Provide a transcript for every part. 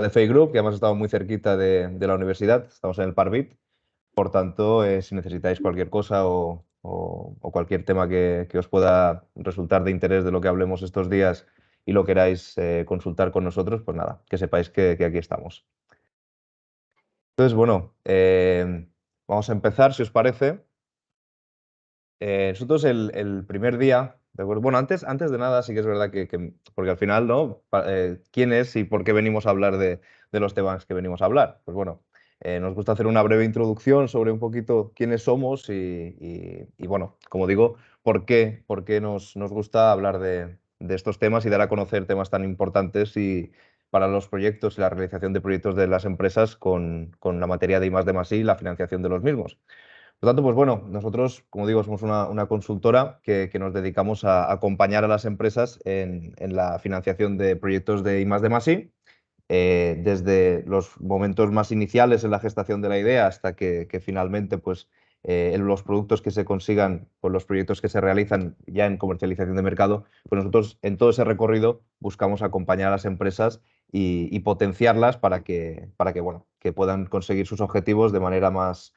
de FEI Group, que hemos estado muy cerquita de la universidad, estamos en el Parvit. Por tanto, si necesitáis cualquier cosa o cualquier tema que os pueda resultar de interés de lo que hablemos estos días y lo queráis consultar con nosotros, pues nada, que sepáis que aquí estamos. Entonces, bueno, vamos a empezar, si os parece. Nosotros el primer día, ¿de acuerdo? Bueno, antes de nada, sí que es verdad porque al final, ¿no? ¿Quién es y por qué venimos a hablar de los temas que venimos a hablar? Pues bueno, nos gusta hacer una breve introducción sobre un poquito quiénes somos y, bueno, como digo, por qué nos gusta hablar de estos temas y dar a conocer temas tan importantes y para los proyectos y la realización de proyectos de las empresas con la materia de I+D+I y la financiación de los mismos. Por lo tanto, pues bueno, nosotros, como digo, somos una consultora que nos dedicamos a acompañar a las empresas en la financiación de proyectos de I+D+I, desde los momentos más iniciales en la gestación de la idea hasta que finalmente, pues, en los productos que se consigan, pues los proyectos que se realizan ya en comercialización de mercado, pues nosotros en todo ese recorrido buscamos acompañar a las empresas y potenciarlas para que, bueno, que puedan conseguir sus objetivos de manera más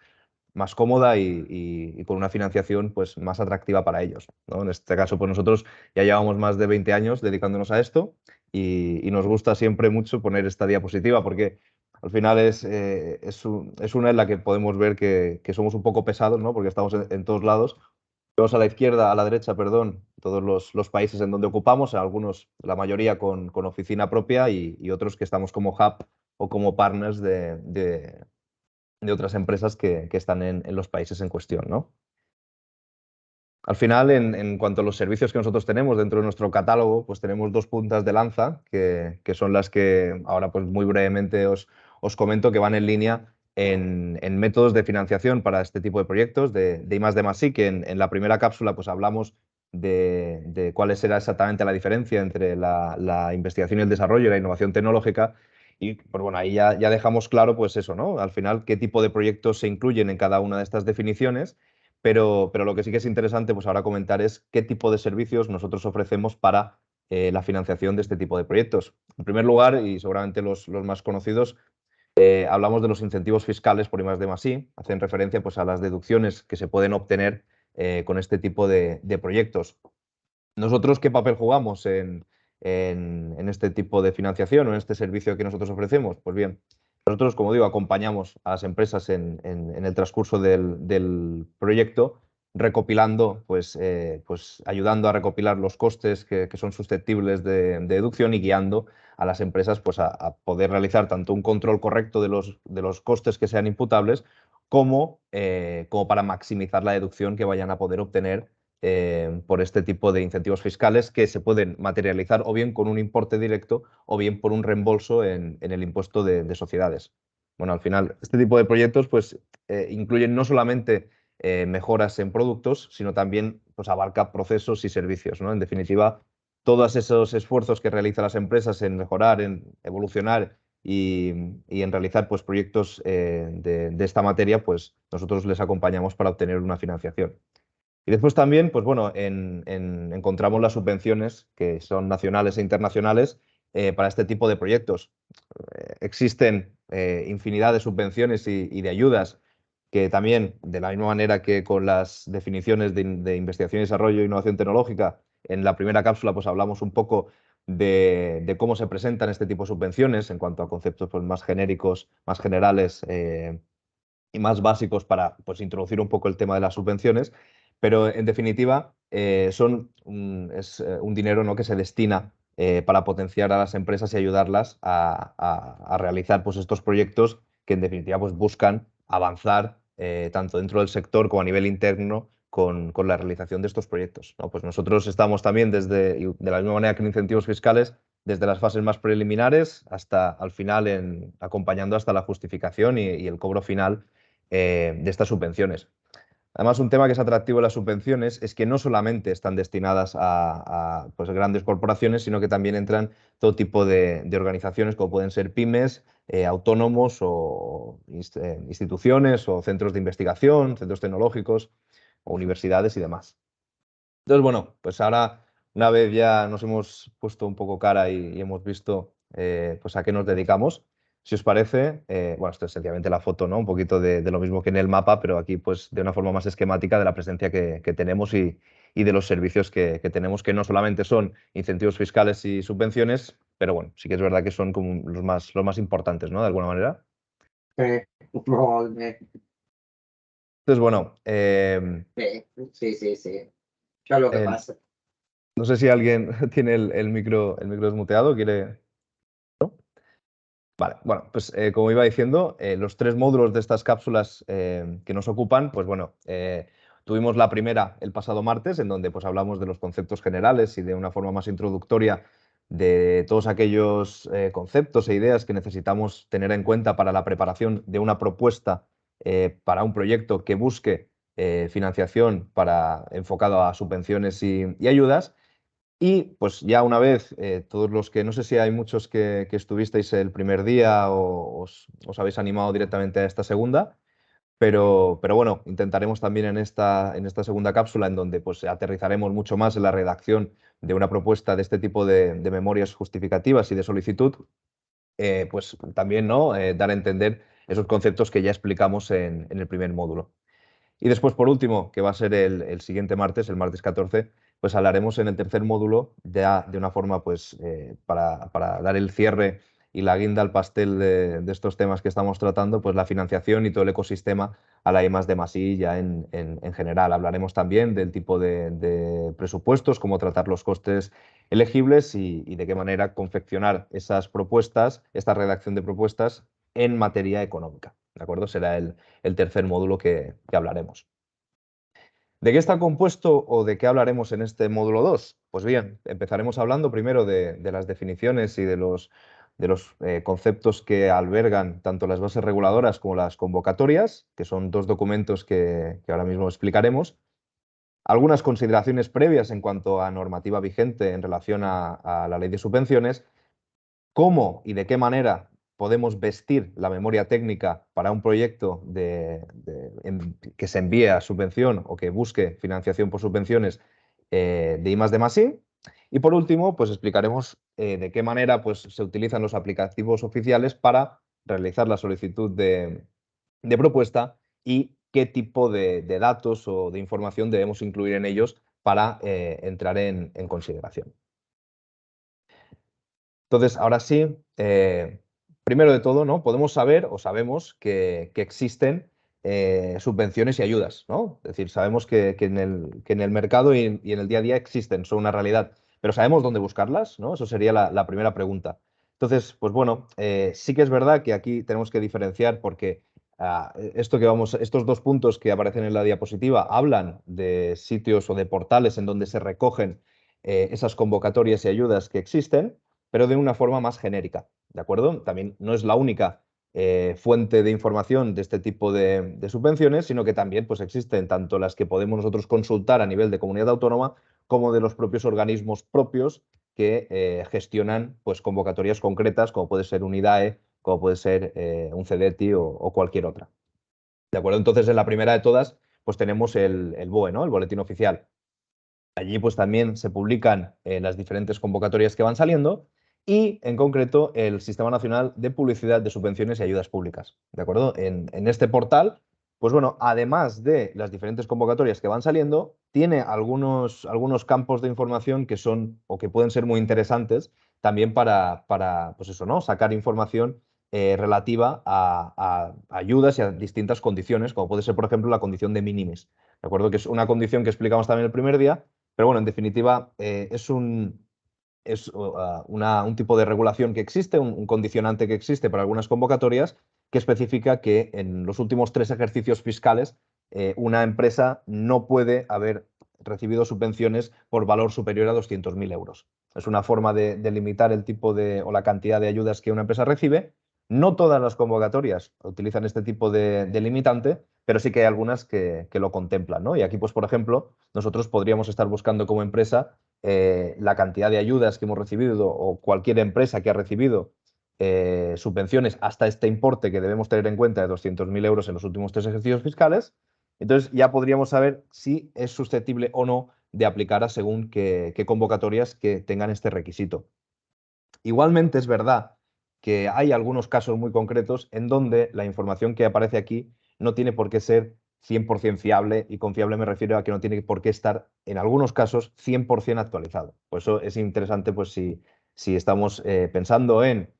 cómoda y con una financiación pues, más atractiva para ellos, ¿no? En este caso, pues nosotros ya llevamos más de 20 años dedicándonos a esto y nos gusta siempre mucho poner esta diapositiva porque al final es una en la que podemos ver que somos un poco pesados, ¿no? Porque estamos en todos lados. Vemos a la izquierda, a la derecha, perdón, todos los países en donde ocupamos, algunos, la mayoría con oficina propia y otros que estamos como hub o como partners de otras empresas que están en los países en cuestión, ¿no? Al final, en cuanto a los servicios que nosotros tenemos dentro de nuestro catálogo, pues tenemos dos puntas de lanza, que son las que ahora pues muy brevemente os comento, que van en línea en métodos de financiación para este tipo de proyectos de I+D+I, que en la primera cápsula pues hablamos de cuál será exactamente la diferencia entre la investigación y el desarrollo y la innovación tecnológica. Y pues bueno, ahí ya dejamos claro pues eso, ¿no? Al final, qué tipo de proyectos se incluyen en cada una de estas definiciones, pero lo que sí que es interesante pues ahora comentar es qué tipo de servicios nosotros ofrecemos para la financiación de este tipo de proyectos. En primer lugar, y seguramente los más conocidos, hablamos de los incentivos fiscales por I+D+I, hacen referencia pues, a las deducciones que se pueden obtener con este tipo de proyectos. ¿Nosotros qué papel jugamos en este tipo de financiación o en este servicio que nosotros ofrecemos? Pues bien, nosotros, como digo, acompañamos a las empresas en el transcurso del proyecto, recopilando, pues ayudando a recopilar los costes que son susceptibles de deducción y guiando a las empresas pues, a poder realizar tanto un control correcto de los costes que sean imputables como para maximizar la deducción que vayan a poder obtener por este tipo de incentivos fiscales que se pueden materializar o bien con un importe directo o bien por un reembolso en el impuesto de sociedades. Bueno, al final, este tipo de proyectos pues, incluyen no solamente mejoras en productos, sino también pues, abarca procesos y servicios, ¿no? En definitiva, todos esos esfuerzos que realizan las empresas en mejorar, en evolucionar y en realizar pues, proyectos de esta materia, pues nosotros les acompañamos para obtener una financiación. Y después también, pues bueno, encontramos las subvenciones que son nacionales e internacionales para este tipo de proyectos. Existen infinidad de subvenciones y de ayudas que también, de la misma manera que con las definiciones de investigación y desarrollo e innovación tecnológica, en la primera cápsula pues hablamos un poco de cómo se presentan este tipo de subvenciones en cuanto a conceptos pues, más genéricos, más generales y más básicos para pues, introducir un poco el tema de las subvenciones, pero en definitiva es un dinero, ¿no? que se destina para potenciar a las empresas y ayudarlas a realizar pues, estos proyectos que en definitiva pues, buscan avanzar tanto dentro del sector como a nivel interno con la realización de estos proyectos, ¿no? Pues nosotros estamos también de la misma manera que en incentivos fiscales, desde las fases más preliminares hasta al final acompañando hasta la justificación y el cobro final de estas subvenciones. Además, un tema que es atractivo de las subvenciones es que no solamente están destinadas pues, grandes corporaciones, sino que también entran todo tipo de organizaciones, como pueden ser pymes, autónomos o instituciones o centros de investigación, centros tecnológicos o universidades y demás. Entonces, bueno, pues ahora, una vez ya nos hemos puesto un poco cara y hemos visto pues, a qué nos dedicamos, Si os parece, bueno, esto es sencillamente la foto, ¿no? Un poquito de lo mismo que en el mapa, pero aquí pues de una forma más esquemática de la presencia que tenemos y de los servicios que tenemos, que no solamente son incentivos fiscales y subvenciones, pero bueno, sí que es verdad que son como los más importantes, ¿no? De alguna manera. Eh, no, Entonces, bueno, sí, sí, sí. ¿Qué es lo que el- pasa? no sé si alguien tiene el micro desmuteado, quiere... Vale, bueno, pues como iba diciendo, los tres módulos de estas cápsulas que nos ocupan, pues bueno, tuvimos la primera el pasado martes, en donde pues hablamos de los conceptos generales y de una forma más introductoria de todos aquellos conceptos e ideas que necesitamos tener en cuenta para la preparación de una propuesta para un proyecto que busque financiación enfocado a subvenciones y ayudas. Y pues ya una vez, todos los que, no sé si hay muchos que estuvisteis el primer día o os habéis animado directamente a esta segunda, pero bueno, intentaremos también en esta segunda cápsula, en donde pues aterrizaremos mucho más en la redacción de una propuesta de este tipo de memorias justificativas y de solicitud, pues también, ¿no? Dar a entender esos conceptos que ya explicamos en el primer módulo. Y después, por último, que va a ser el siguiente martes, el martes 14, pues hablaremos en el tercer módulo ya de una forma, pues, para dar el cierre y la guinda al pastel de estos temas que estamos tratando, pues la financiación y todo el ecosistema a la I+D+I ya en general. Hablaremos también del tipo de presupuestos, cómo tratar los costes elegibles y de qué manera confeccionar esas propuestas, esta redacción de propuestas en materia económica. ¿De acuerdo? Será el tercer módulo que hablaremos. ¿De qué está compuesto o de qué hablaremos en este módulo 2? Pues bien, empezaremos hablando primero de las definiciones y de los conceptos que albergan tanto las bases reguladoras como las convocatorias, que son dos documentos que ahora mismo explicaremos. Algunas consideraciones previas en cuanto a normativa vigente en relación a la ley de subvenciones, cómo y de qué manera podemos vestir la memoria técnica para un proyecto que se envíe a subvención o que busque financiación por subvenciones de I+D+I. Y por último, pues explicaremos de qué manera pues, se utilizan los aplicativos oficiales para realizar la solicitud de propuesta y qué tipo de datos o de información debemos incluir en ellos para entrar en consideración. Entonces, ahora sí, primero de todo, ¿no? Podemos saber o sabemos que existen subvenciones y ayudas, ¿no? Es decir, sabemos que en el mercado y en el día a día existen, son una realidad, pero ¿sabemos dónde buscarlas? ¿No? Eso sería la primera pregunta. Entonces, pues bueno, sí que es verdad que aquí tenemos que diferenciar porque estos dos puntos que aparecen en la diapositiva hablan de sitios o de portales en donde se recogen esas convocatorias y ayudas que existen, pero de una forma más genérica, ¿de acuerdo? También no es la única fuente de información de este tipo de subvenciones, sino que también pues, existen tanto las que podemos nosotros consultar a nivel de comunidad autónoma como de los propios organismos propios que gestionan pues, convocatorias concretas, como puede ser un IDAE, como puede ser un CEDETI o cualquier otra. ¿De acuerdo? Entonces, en la primera de todas, pues tenemos el BOE, ¿no? El Boletín Oficial. Allí pues también se publican las diferentes convocatorias que van saliendo y en concreto el Sistema Nacional de Publicidad de Subvenciones y Ayudas Públicas. ¿De acuerdo? En este portal, pues bueno, además de las diferentes convocatorias que van saliendo, tiene algunos campos de información que son o que pueden ser muy interesantes también para pues eso, ¿no? Sacar información relativa a ayudas y a distintas condiciones, como puede ser, por ejemplo, la condición de minimis. ¿De acuerdo? Que es una condición que explicamos también el primer día, pero bueno, en definitiva, es un tipo de regulación que existe, un condicionante que existe para algunas convocatorias que especifica que en los últimos 3 ejercicios fiscales una empresa no puede haber recibido subvenciones por valor superior a 200.000 euros. Es una forma de limitar el tipo o la cantidad de ayudas que una empresa recibe. No todas las convocatorias utilizan este tipo de limitante, pero sí que hay algunas que lo contemplan, ¿no? Y aquí, pues, por ejemplo, nosotros podríamos estar buscando como empresa la cantidad de ayudas que hemos recibido o cualquier empresa que ha recibido subvenciones hasta este importe que debemos tener en cuenta de 200.000 euros en los últimos 3 ejercicios fiscales. Entonces ya podríamos saber si es susceptible o no de aplicar a según qué convocatorias que tengan este requisito. Igualmente es verdad que hay algunos casos muy concretos en donde la información que aparece aquí no tiene por qué ser 100% fiable, y confiable me refiero a que no tiene por qué estar, en algunos casos, 100% actualizado. Por eso es interesante, pues si estamos pensando en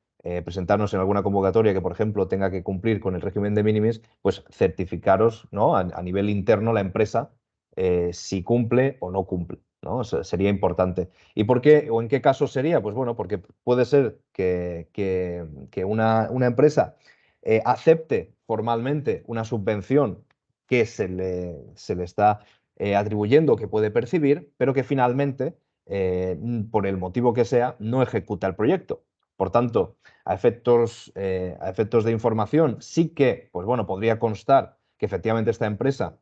presentarnos en alguna convocatoria que, por ejemplo, tenga que cumplir con el régimen de minimis, pues certificaros, ¿no? A nivel interno la empresa si cumple o no cumple, ¿no? Eso sería importante. ¿Y por qué o en qué caso sería? Pues bueno, porque puede ser que una empresa acepte formalmente una subvención que se le está atribuyendo, que puede percibir, pero que finalmente, por el motivo que sea, no ejecuta el proyecto. Por tanto, a efectos de información, sí que, pues bueno, podría constar que efectivamente esta empresa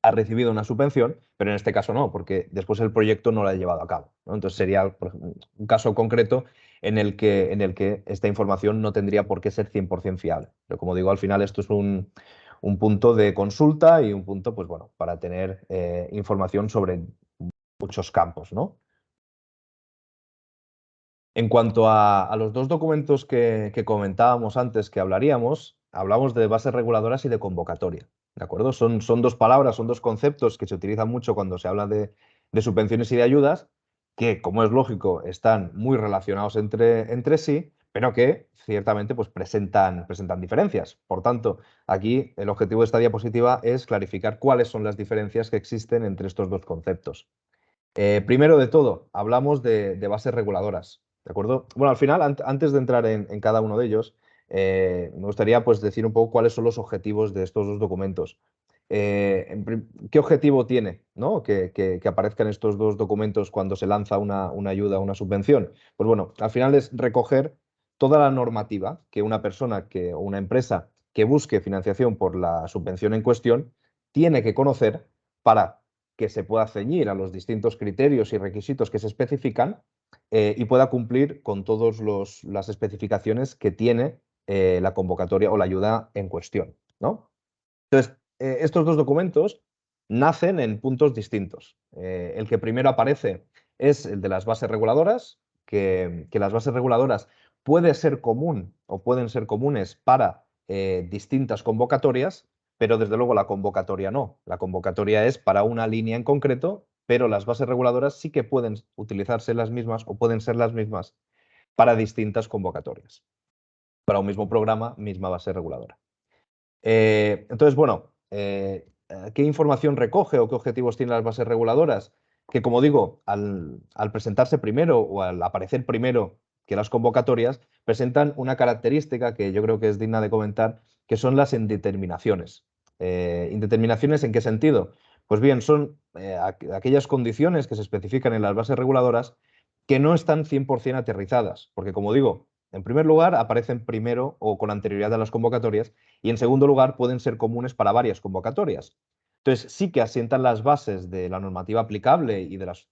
ha recibido una subvención, pero en este caso no, porque después el proyecto no lo ha llevado a cabo, ¿no? Entonces sería por ejemplo, un caso concreto en el que esta información no tendría por qué ser 100% fiable. Pero como digo, al final esto es un punto de consulta y un punto, pues bueno, para tener información sobre muchos campos, ¿no? En cuanto a los dos documentos que comentábamos antes que hablaríamos, hablamos de bases reguladoras y de convocatoria, ¿de acuerdo? Son dos palabras, son dos conceptos que se utilizan mucho cuando se habla de subvenciones y de ayudas, que, como es lógico, están muy relacionados entre sí, pero que ciertamente pues, presentan diferencias. Por tanto, aquí el objetivo de esta diapositiva es clarificar cuáles son las diferencias que existen entre estos dos conceptos. Primero de todo, hablamos de bases reguladoras, ¿de acuerdo? Bueno, al final, antes de entrar en cada uno de ellos, me gustaría pues, decir un poco cuáles son los objetivos de estos dos documentos. ¿Qué objetivo tiene, ¿no? que aparezcan estos dos documentos cuando se lanza una ayuda, una subvención? Pues bueno, al final es recoger toda la normativa que una persona o una empresa que busque financiación por la subvención en cuestión tiene que conocer para que se pueda ceñir a los distintos criterios y requisitos que se especifican y pueda cumplir con todas las especificaciones que tiene la convocatoria o la ayuda en cuestión, ¿no? Entonces, estos dos documentos nacen en puntos distintos. El que primero aparece es el de las bases reguladoras, que las bases reguladoras puede ser común o pueden ser comunes para distintas convocatorias, pero desde luego la convocatoria no. La convocatoria es para una línea en concreto, pero las bases reguladoras sí que pueden utilizarse las mismas o pueden ser las mismas para distintas convocatorias. Para un mismo programa, misma base reguladora. Entonces, bueno, ¿qué información recoge o qué objetivos tienen las bases reguladoras? Que, como digo, al presentarse primero o al aparecer primero que las convocatorias, presentan una característica que yo creo que es digna de comentar, que son las indeterminaciones. ¿Indeterminaciones en qué sentido? Pues bien, son aquellas condiciones que se especifican en las bases reguladoras que no están 100% aterrizadas, porque, como digo, en primer lugar, aparecen primero o con anterioridad a las convocatorias, y en segundo lugar pueden ser comunes para varias convocatorias. Entonces, sí que asientan las bases de la normativa aplicable y de las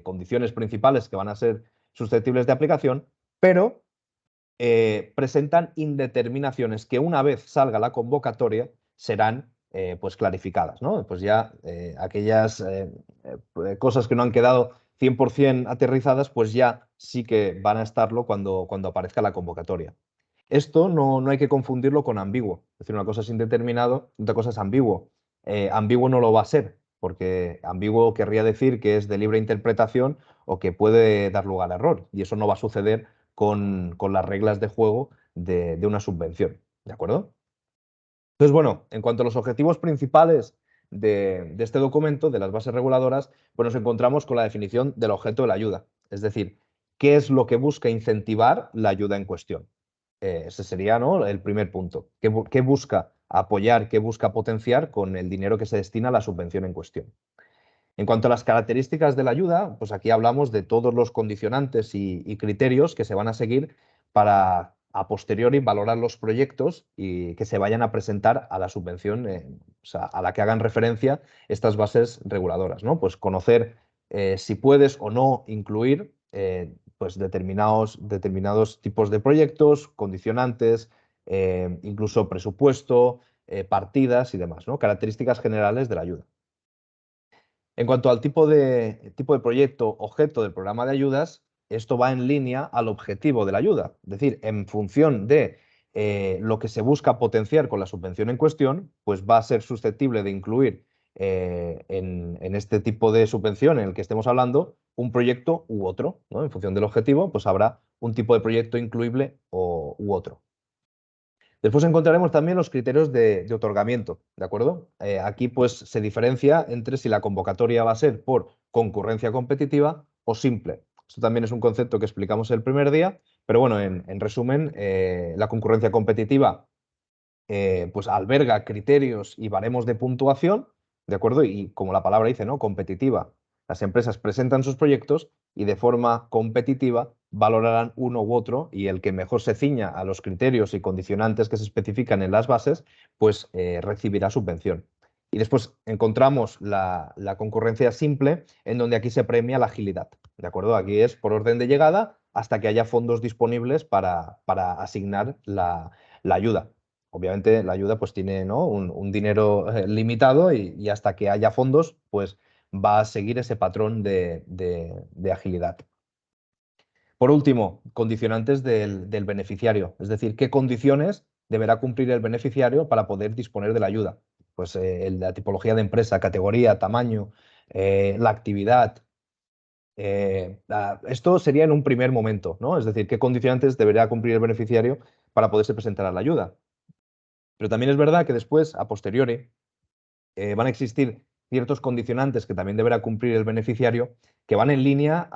condiciones principales que van a ser susceptibles de aplicación, pero presentan indeterminaciones que una vez salga la convocatoria serán pues clarificadas, ¿no? Pues ya aquellas cosas que no han quedado 100% aterrizadas, pues ya sí que van a estarlo cuando aparezca la convocatoria. Esto no hay que confundirlo con ambiguo. Es decir, una cosa es indeterminado, otra cosa es ambiguo. Ambiguo no lo va a ser, porque ambiguo querría decir que es de libre interpretación o que puede dar lugar a error. Y eso no va a suceder con las reglas de juego de una subvención. ¿De acuerdo? Entonces, bueno, en cuanto a los objetivos principales de este documento, de las bases reguladoras, pues nos encontramos con la definición del objeto de la ayuda. Es decir, qué es lo que busca incentivar la ayuda en cuestión. Ese sería, ¿no?, el primer punto. ¿Qué busca apoyar, qué busca potenciar con el dinero que se destina a la subvención en cuestión? En cuanto a las características de la ayuda, pues aquí hablamos de todos los condicionantes y criterios que se van a seguir para a posteriori valorar los proyectos y que se vayan a presentar a la subvención, o sea, a la que hagan referencia estas bases reguladoras, ¿no? Pues conocer si puedes o no incluir pues determinados tipos de proyectos, condicionantes, incluso presupuesto, partidas y demás, ¿no? Características generales de la ayuda. En cuanto al tipo de proyecto objeto del programa de ayudas, esto va en línea al objetivo de la ayuda. Es decir, en función de lo que se busca potenciar con la subvención en cuestión, pues va a ser susceptible de incluir en este tipo de subvención en el que estemos hablando un proyecto u otro, ¿no? En función del objetivo, pues habrá un tipo de proyecto incluible u otro. Después encontraremos también los criterios de otorgamiento, ¿de acuerdo? Aquí pues se diferencia entre si la convocatoria va a ser por concurrencia competitiva o simple. Esto también es un concepto que explicamos el primer día, pero bueno, en resumen, la concurrencia competitiva pues alberga criterios y baremos de puntuación, ¿de acuerdo? Y como la palabra dice, ¿no? Competitiva. Las empresas presentan sus proyectos y de forma competitiva valorarán uno u otro y el que mejor se ciña a los criterios y condicionantes que se especifican en las bases, pues recibirá subvención. Y después encontramos la concurrencia simple, en donde aquí se premia la agilidad, ¿de acuerdo? Aquí es por orden de llegada hasta que haya fondos disponibles para asignar la ayuda. Obviamente la ayuda pues tiene, ¿no? un dinero limitado y hasta que haya fondos pues va a seguir ese patrón de agilidad. Por último, condicionantes del beneficiario, es decir, qué condiciones deberá cumplir el beneficiario para poder disponer de la ayuda. Pues la tipología de empresa, categoría, tamaño, la actividad. Esto sería en un primer momento, ¿no? Es decir, qué condicionantes deberá cumplir el beneficiario para poderse presentar a la ayuda. Pero también es verdad que después, a posteriori, van a existir ciertos condicionantes que también deberá cumplir el beneficiario que van en línea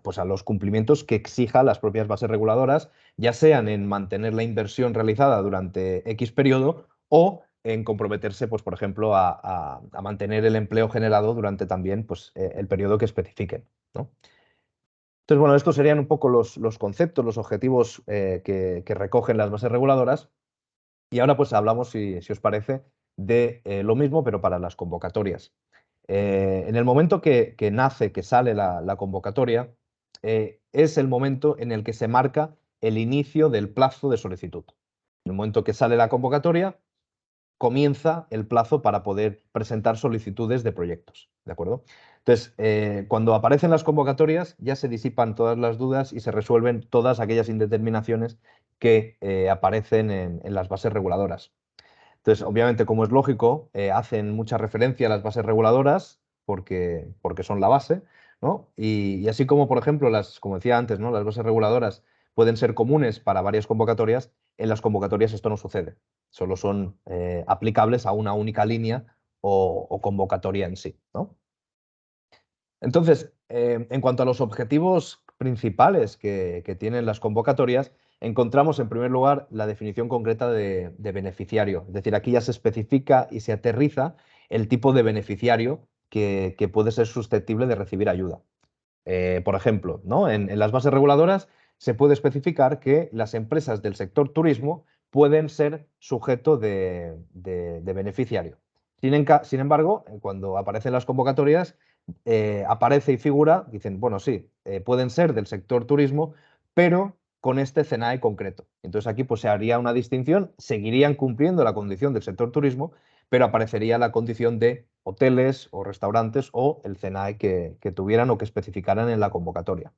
pues a los cumplimientos que exijan las propias bases reguladoras, ya sean en mantener la inversión realizada durante X periodo o en comprometerse, pues, por ejemplo, a mantener el empleo generado durante también pues, el periodo que especifiquen, ¿no? Entonces, bueno, estos serían un poco los conceptos, los objetivos que recogen las bases reguladoras. Y ahora pues hablamos, si os parece, de lo mismo, pero para las convocatorias. En el momento que nace, que sale la convocatoria, es el momento en el que se marca el inicio del plazo de solicitud. En el momento que sale la convocatoria, comienza el plazo para poder presentar solicitudes de proyectos, ¿de acuerdo? Entonces, cuando aparecen las convocatorias, ya se disipan todas las dudas y se resuelven todas aquellas indeterminaciones que aparecen en las bases reguladoras. Entonces, obviamente, como es lógico, hacen mucha referencia a las bases reguladoras porque son la base, ¿no? Y así como, por ejemplo, como decía antes, ¿no? Las bases reguladoras pueden ser comunes para varias convocatorias, en las convocatorias esto no sucede. Solo son aplicables a una única línea o convocatoria en sí, ¿no? Entonces, en cuanto a los objetivos principales que tienen las convocatorias, encontramos en primer lugar la definición concreta de beneficiario. Es decir, aquí ya se especifica y se aterriza el tipo de beneficiario que puede ser susceptible de recibir ayuda. Por ejemplo, ¿no? En las bases reguladoras se puede especificar que las empresas del sector turismo pueden ser sujeto de beneficiario. Sin embargo, cuando aparecen las convocatorias, aparece y figura, dicen, bueno, sí, pueden ser del sector turismo, pero con este CENAE concreto. Entonces aquí pues, se haría una distinción, seguirían cumpliendo la condición del sector turismo, pero aparecería la condición de hoteles o restaurantes o el CENAE que tuvieran o que especificaran en la convocatoria.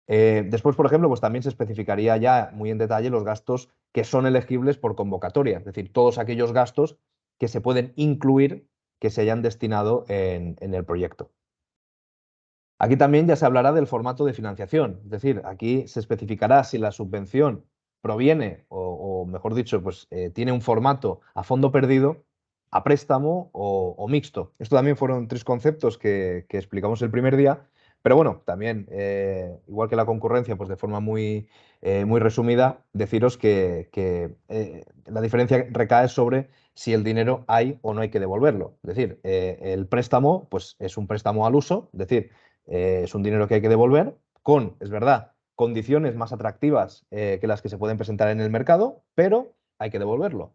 Después, por ejemplo, pues también se especificaría ya muy en detalle los gastos que son elegibles por convocatoria, es decir, todos aquellos gastos que se pueden incluir que se hayan destinado en el proyecto. Aquí también ya se hablará del formato de financiación, es decir, aquí se especificará si la subvención proviene o mejor dicho, pues tiene un formato a fondo perdido, a préstamo o mixto. Esto también fueron tres conceptos que explicamos el primer día, pero bueno, también, igual que la concurrencia, pues de forma muy resumida, deciros que la diferencia recae sobre si el dinero hay o no hay que devolverlo. Es decir, el préstamo pues, es un préstamo al uso, es decir, es un dinero que hay que devolver con, es verdad, condiciones más atractivas que las que se pueden presentar en el mercado, pero hay que devolverlo.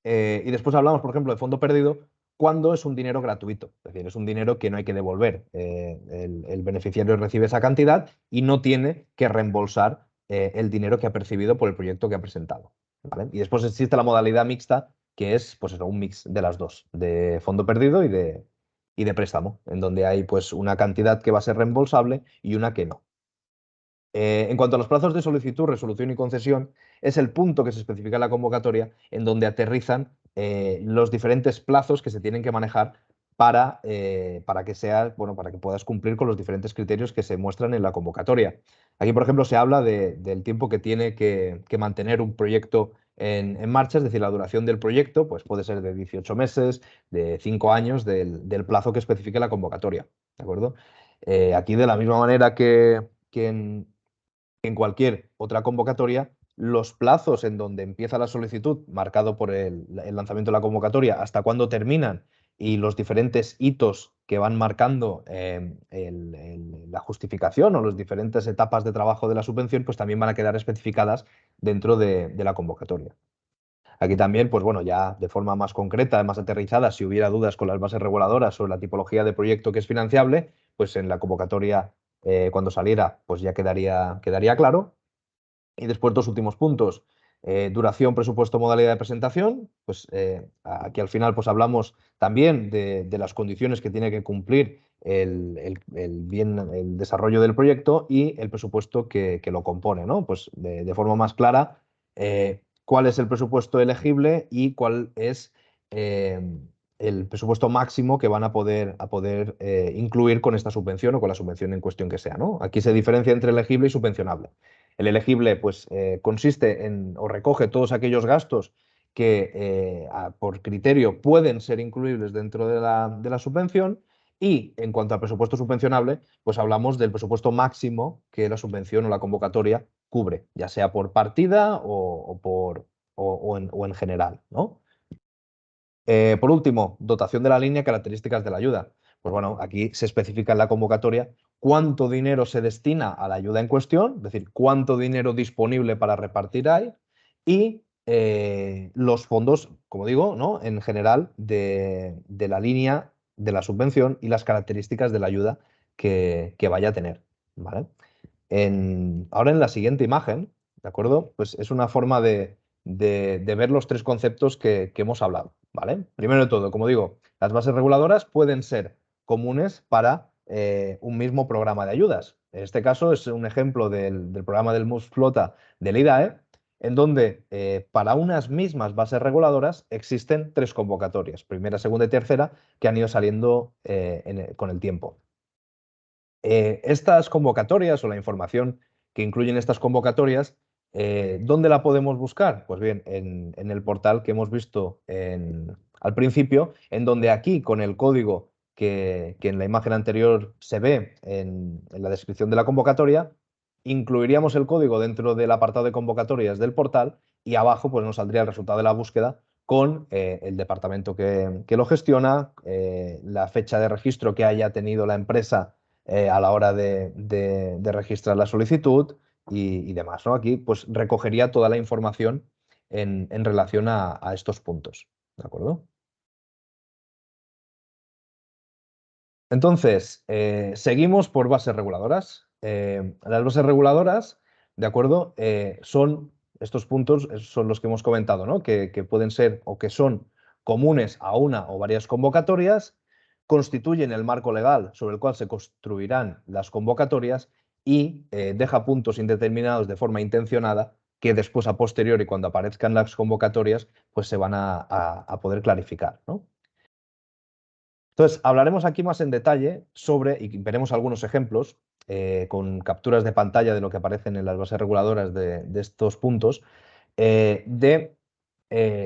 Y después hablamos, por ejemplo, de fondo perdido cuando es un dinero gratuito, es decir, es un dinero que no hay que devolver. El beneficiario recibe esa cantidad y no tiene que reembolsar el dinero que ha percibido por el proyecto que ha presentado, ¿vale? Y después existe la modalidad mixta, que es pues eso, un mix de las dos, de fondo perdido y y de préstamo, en donde hay pues una cantidad que va a ser reembolsable y una que no. En cuanto a los plazos de solicitud, resolución y concesión, es el punto que se especifica en la convocatoria en donde aterrizan los diferentes plazos que se tienen que manejar para que sea, bueno, para que puedas cumplir con los diferentes criterios que se muestran en la convocatoria. Aquí, por ejemplo, se habla del tiempo que tiene que mantener un proyecto en marcha, es decir, la duración del proyecto, pues puede ser de 18 meses, de 5 años, del plazo que especifique la convocatoria. ¿De acuerdo? Aquí, de la misma manera que en cualquier otra convocatoria, los plazos en donde empieza la solicitud, marcado por el lanzamiento de la convocatoria, hasta cuándo terminan y los diferentes hitos que van marcando la justificación o las diferentes etapas de trabajo de la subvención, pues también van a quedar especificadas dentro de la convocatoria. Aquí también, pues bueno, ya de forma más concreta, más aterrizada, si hubiera dudas con las bases reguladoras sobre la tipología de proyecto que es financiable, pues en la convocatoria, cuando saliera, pues ya quedaría claro. Y después dos últimos puntos. Duración, presupuesto, modalidad de presentación. Pues aquí al final pues hablamos también de las condiciones que tiene que cumplir el desarrollo del proyecto y el presupuesto que lo compone, ¿no? Pues de forma más clara, cuál es el presupuesto elegible y cuál es eh, el presupuesto máximo que van a poder incluir con esta subvención o con la subvención en cuestión que sea, ¿no? Aquí se diferencia entre elegible y subvencionable. El elegible pues, consiste en o recoge todos aquellos gastos que por criterio pueden ser incluibles dentro de la subvención y en cuanto al presupuesto subvencionable, pues hablamos del presupuesto máximo que la subvención o la convocatoria cubre, ya sea por partida o en general, ¿no? Por último, dotación de la línea, características de la ayuda. Pues bueno, aquí se especifica en la convocatoria cuánto dinero se destina a la ayuda en cuestión, es decir, cuánto dinero disponible para repartir hay y los fondos, como digo, ¿no? En general de la línea de la subvención y las características de la ayuda que vaya a tener, ¿vale? Ahora en la siguiente imagen, ¿de acuerdo? Pues es una forma de ver los tres conceptos que hemos hablado, ¿vale? Primero de todo, como digo, las bases reguladoras pueden ser comunes para un mismo programa de ayudas. En este caso es un ejemplo del programa del MUS Flota del IDAE, en donde para unas mismas bases reguladoras existen tres convocatorias, primera, segunda y tercera, que han ido saliendo con el tiempo. Estas convocatorias o la información que incluyen estas convocatorias, ¿dónde la podemos buscar? Pues bien, en el portal que hemos visto al principio, en donde aquí con el código que en la imagen anterior se ve en la descripción de la convocatoria, incluiríamos el código dentro del apartado de convocatorias del portal y abajo pues, nos saldría el resultado de la búsqueda con el departamento que lo gestiona, la fecha de registro que haya tenido la empresa a la hora de registrar la solicitud y demás, ¿no? Aquí pues recogería toda la información en relación a estos puntos, ¿de acuerdo? Entonces, seguimos por bases reguladoras. Las bases reguladoras, ¿de acuerdo? Estos puntos son los que hemos comentado, ¿no? Que pueden ser o que son comunes a una o varias convocatorias, constituyen el marco legal sobre el cual se construirán las convocatorias y deja puntos indeterminados de forma intencionada que después, a posteriori, cuando aparezcan las convocatorias, pues se van a poder clarificar, ¿no? Entonces, hablaremos aquí más en detalle sobre, y veremos algunos ejemplos con capturas de pantalla de lo que aparecen en las bases reguladoras de estos puntos, de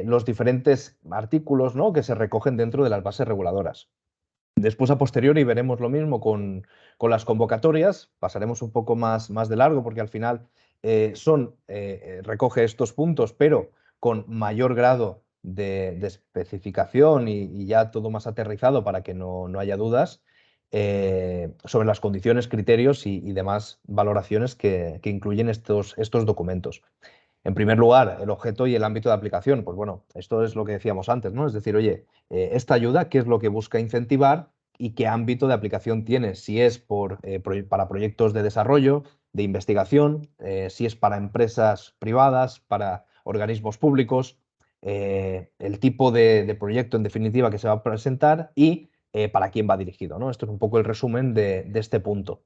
los diferentes artículos, ¿no? Que se recogen dentro de las bases reguladoras. Después, a posteriori, veremos lo mismo con las convocatorias. Pasaremos un poco más de largo porque al final recoge estos puntos, pero con mayor grado de especificación y ya todo más aterrizado para que no haya dudas sobre las condiciones, criterios y demás valoraciones que incluyen estos documentos. En primer lugar, el objeto y el ámbito de aplicación. Pues bueno, esto es lo que decíamos antes, ¿no? Es decir, oye, esta ayuda, ¿qué es lo que busca incentivar y qué ámbito de aplicación tiene? Si es para proyectos de desarrollo, de investigación, si es para empresas privadas, para organismos públicos, el tipo de proyecto en definitiva que se va a presentar y para quién va dirigido, ¿no? Esto es un poco el resumen de este punto.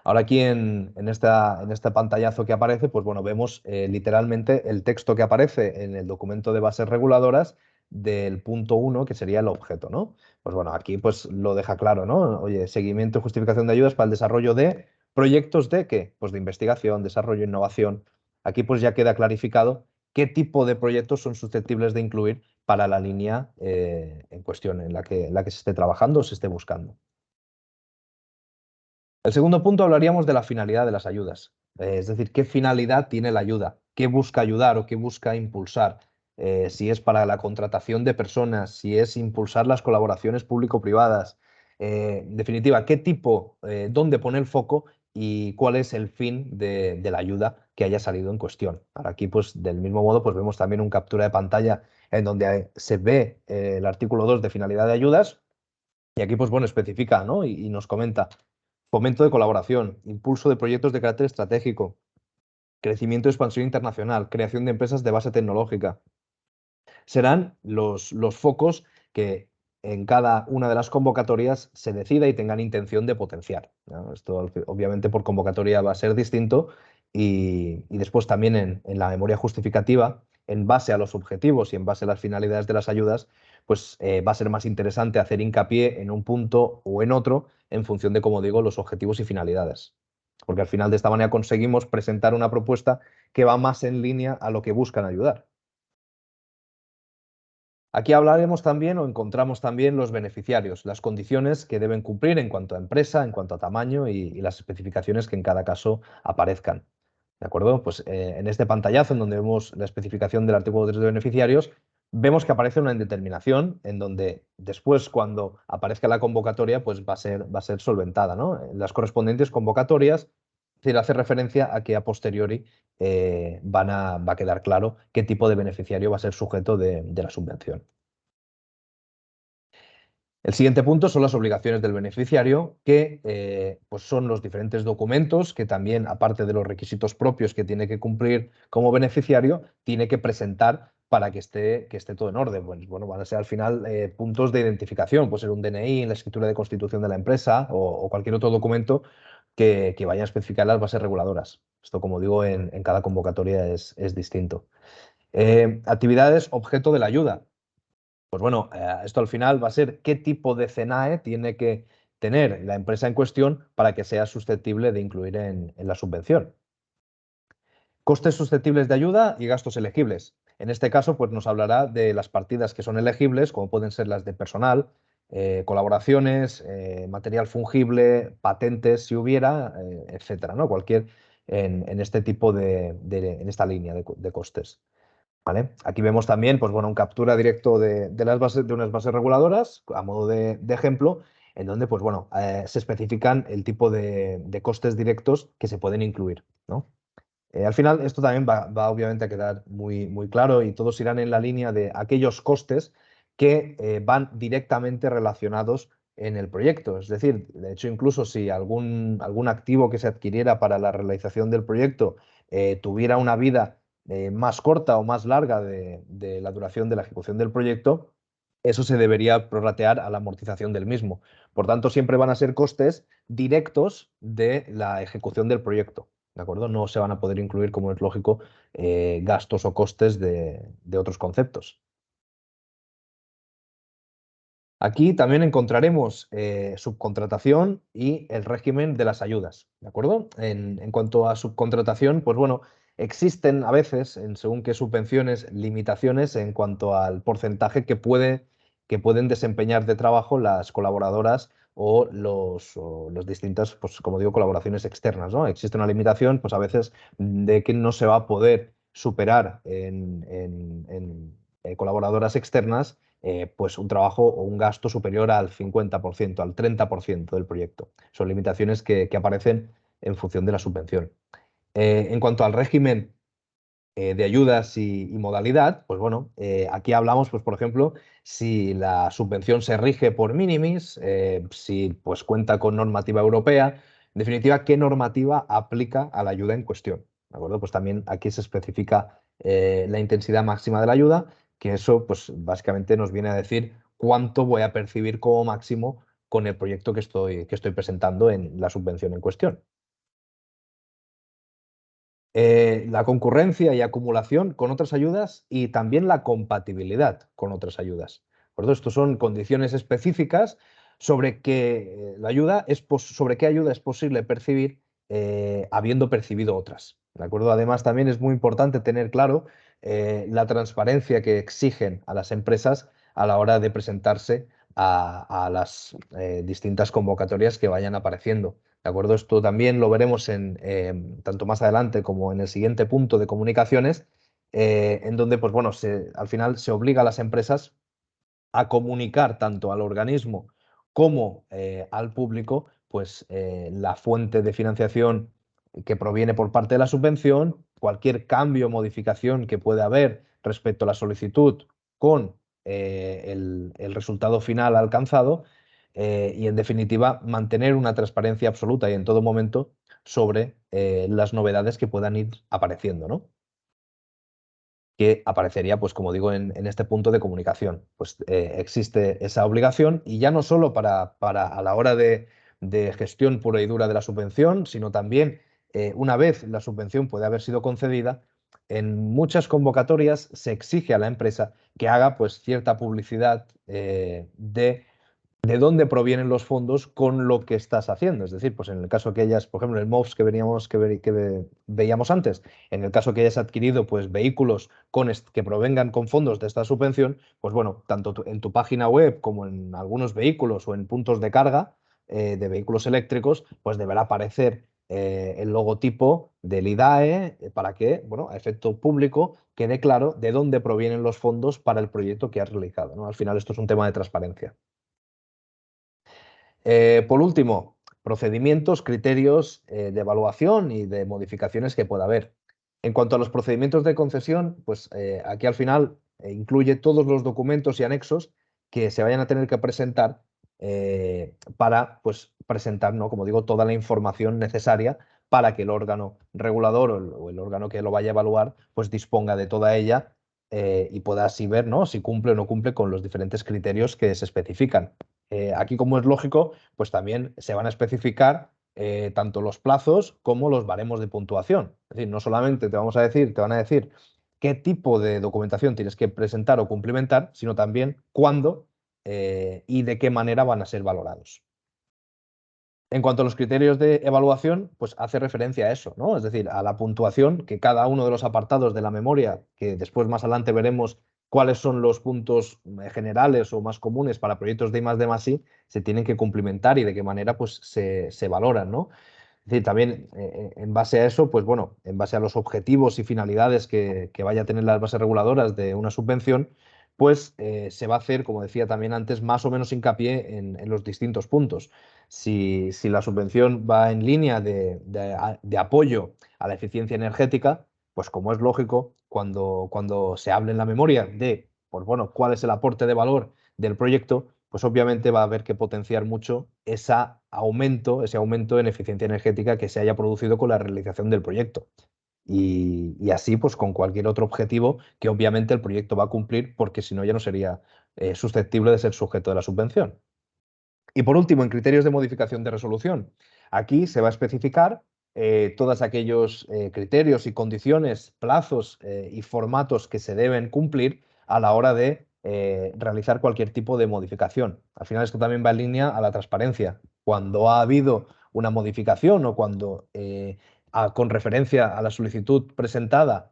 Ahora aquí en este pantallazo que aparece, pues bueno, vemos literalmente el texto que aparece en el documento de bases reguladoras del punto 1, que sería el objeto, ¿no? Pues bueno, aquí pues lo deja claro, ¿no? Oye, seguimiento y justificación de ayudas para el desarrollo de proyectos de ¿qué? Pues de investigación, desarrollo, innovación. Aquí pues ya queda clarificado qué tipo de proyectos son susceptibles de incluir para la línea en cuestión en la que se esté trabajando o se esté buscando. El segundo punto hablaríamos de la finalidad de las ayudas, es decir, qué finalidad tiene la ayuda, qué busca ayudar o qué busca impulsar, si es para la contratación de personas, si es impulsar las colaboraciones público-privadas, en definitiva, qué tipo, dónde pone el foco y cuál es el fin de la ayuda que haya salido en cuestión. Ahora aquí, pues, del mismo modo, pues vemos también un captura de pantalla en donde se ve el artículo 2 de finalidad de ayudas y aquí, pues bueno, especifica, ¿no? Y nos comenta fomento de colaboración, impulso de proyectos de carácter estratégico, crecimiento y expansión internacional, creación de empresas de base tecnológica. Serán los focos que en cada una de las convocatorias se decida y tengan intención de potenciar, ¿no? Esto obviamente por convocatoria va a ser distinto y después también en la memoria justificativa, en base a los objetivos y en base a las finalidades de las ayudas, pues va a ser más interesante hacer hincapié en un punto o en otro en función de, como digo, los objetivos y finalidades. Porque al final de esta manera conseguimos presentar una propuesta que va más en línea a lo que buscan ayudar. Aquí hablaremos también o encontramos también los beneficiarios, las condiciones que deben cumplir en cuanto a empresa, en cuanto a tamaño y las especificaciones que en cada caso aparezcan. ¿De acuerdo? Pues en este pantallazo en donde vemos la especificación del artículo 3 de beneficiarios, vemos que aparece una indeterminación en donde después cuando aparezca la convocatoria pues va a ser solventada, ¿no? Las correspondientes convocatorias, es decir, hace referencia a que a posteriori va a quedar claro qué tipo de beneficiario va a ser sujeto de la subvención. El siguiente punto son las obligaciones del beneficiario, que pues son los diferentes documentos que también, aparte de los requisitos propios que tiene que cumplir como beneficiario, tiene que presentar para que esté todo en orden. Pues, bueno, van a ser al final puntos de identificación, puede ser un DNI, la escritura de constitución de la empresa o cualquier otro documento que vaya a especificar las bases reguladoras. Esto, como digo, en cada convocatoria es distinto. Actividades objeto de la ayuda. Pues bueno, esto al final va a ser qué tipo de CENAE tiene que tener la empresa en cuestión para que sea susceptible de incluir en la subvención. Costes susceptibles de ayuda y gastos elegibles. En este caso, pues nos hablará de las partidas que son elegibles, como pueden ser las de personal, colaboraciones, material fungible, patentes si hubiera, etcétera, ¿no? Cualquier en este tipo en esta línea de costes. ¿Vale? Aquí vemos también, pues bueno, un captura directo de las bases, de unas bases reguladoras, a modo de ejemplo, en donde, pues bueno, se especifican el tipo de costes directos que se pueden incluir, ¿no? Al final, esto también va obviamente a quedar muy, muy claro y todos irán en la línea de aquellos costes que van directamente relacionados en el proyecto. Es decir, de hecho, incluso si algún activo que se adquiriera para la realización del proyecto tuviera una vida más corta o más larga de la duración de la ejecución del proyecto, eso se debería prorratear a la amortización del mismo. Por tanto, siempre van a ser costes directos de la ejecución del proyecto. ¿De acuerdo? No se van a poder incluir, como es lógico, gastos o costes de otros conceptos. Aquí también encontraremos subcontratación y el régimen de las ayudas, ¿de acuerdo? En cuanto a subcontratación, pues bueno, existen a veces, en según qué subvenciones, limitaciones en cuanto al porcentaje que pueden desempeñar de trabajo las colaboradoras o los distintas, pues como digo, colaboraciones externas, ¿no? Existe una limitación, pues a veces, de que no se va a poder superar en colaboradoras externas pues un trabajo o un gasto superior al 50%, al 30% del proyecto. Son limitaciones que aparecen en función de la subvención. En cuanto al régimen de ayudas y modalidad, pues bueno, aquí hablamos, pues por ejemplo, si la subvención se rige por minimis, si pues cuenta con normativa europea, en definitiva, qué normativa aplica a la ayuda en cuestión. ¿De acuerdo? Pues también aquí se especifica la intensidad máxima de la ayuda, que eso pues básicamente nos viene a decir cuánto voy a percibir como máximo con el proyecto que estoy presentando en la subvención en cuestión. La concurrencia y acumulación con otras ayudas y también la compatibilidad con otras ayudas. Por eso, estos son condiciones específicas sobre qué sobre qué ayuda es posible percibir habiendo percibido otras. ¿De acuerdo? Además, también es muy importante tener claro la transparencia que exigen a las empresas a la hora de presentarse a las distintas convocatorias que vayan apareciendo. ¿De acuerdo? Esto también lo veremos tanto más adelante como en el siguiente punto de comunicaciones, en donde, pues bueno, al final se obliga a las empresas a comunicar tanto al organismo como al público, pues la fuente de financiación que proviene por parte de la subvención, cualquier cambio o modificación que pueda haber respecto a la solicitud con el resultado final alcanzado y, en definitiva, mantener una transparencia absoluta y en todo momento sobre las novedades que puedan ir apareciendo, ¿no? Que aparecería, pues como digo, en este punto de comunicación. Pues existe esa obligación y ya no solo para a la hora de gestión pura y dura de la subvención, sino también una vez la subvención puede haber sido concedida, en muchas convocatorias se exige a la empresa que haga pues cierta publicidad de dónde provienen los fondos con lo que estás haciendo. Es decir, pues en el caso que hayas, por ejemplo, el MOVS que veíamos antes, en el caso que hayas adquirido pues vehículos que provengan con fondos de esta subvención, pues bueno, tanto en tu página web como en algunos vehículos o en puntos de carga de vehículos eléctricos, pues deberá aparecer el logotipo del IDAE para que, bueno, a efecto público quede claro de dónde provienen los fondos para el proyecto que has realizado, ¿no? Al final esto es un tema de transparencia. Por último, procedimientos, criterios de evaluación y de modificaciones que pueda haber. En cuanto a los procedimientos de concesión, pues aquí al final incluye todos los documentos y anexos que se vayan a tener que presentar para pues, presentar, ¿no? Como digo, toda la información necesaria para que el órgano regulador o el órgano que lo vaya a evaluar pues disponga de toda ella y pueda así ver, ¿no? Si cumple o no cumple con los diferentes criterios que se especifican. Aquí, como es lógico, pues también se van a especificar tanto los plazos como los baremos de puntuación. Es decir, no solamente te van a decir qué tipo de documentación tienes que presentar o cumplimentar, sino también cuándo y de qué manera van a ser valorados. En cuanto a los criterios de evaluación, pues hace referencia a eso, ¿no? Es decir, a la puntuación que cada uno de los apartados de la memoria, que después más adelante veremos cuáles son los puntos generales o más comunes para proyectos de I+D+I, se tienen que cumplimentar y de qué manera pues se valoran, ¿no? Es decir, también en base a eso, pues bueno, en base a los objetivos y finalidades que vaya a tener las bases reguladoras de una subvención, pues se va a hacer, como decía también antes, más o menos hincapié en los distintos puntos. Si la subvención va en línea de apoyo a la eficiencia energética, pues como es lógico, cuando se hable en la memoria de, pues bueno, cuál es el aporte de valor del proyecto, pues obviamente va a haber que potenciar mucho ese aumento en eficiencia energética que se haya producido con la realización del proyecto. Y así, pues con cualquier otro objetivo que obviamente el proyecto va a cumplir, porque si no ya no sería susceptible de ser sujeto de la subvención. Y por último, en criterios de modificación de resolución. Aquí se va a especificar todos aquellos criterios y condiciones, plazos y formatos que se deben cumplir a la hora de realizar cualquier tipo de modificación. Al final esto también va en línea a la transparencia. Cuando ha habido una modificación o cuando, con referencia a la solicitud presentada,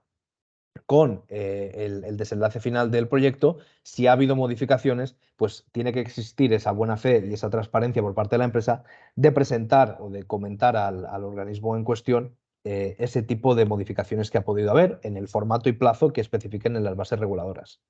con el desenlace final del proyecto, si ha habido modificaciones, pues tiene que existir esa buena fe y esa transparencia por parte de la empresa de presentar o de comentar al organismo en cuestión ese tipo de modificaciones que ha podido haber en el formato y plazo que especifiquen en las bases reguladoras.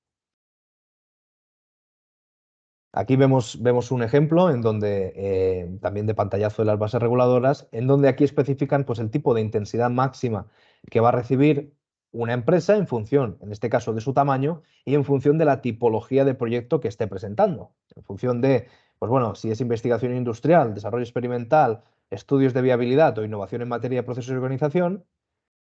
Aquí vemos un ejemplo en donde, también de pantallazo de las bases reguladoras, en donde aquí especifican pues, el tipo de intensidad máxima que va a recibir una empresa en función, en este caso, de su tamaño y en función de la tipología de proyecto que esté presentando. En función de, pues bueno, si es investigación industrial, desarrollo experimental, estudios de viabilidad o innovación en materia de procesos de organización,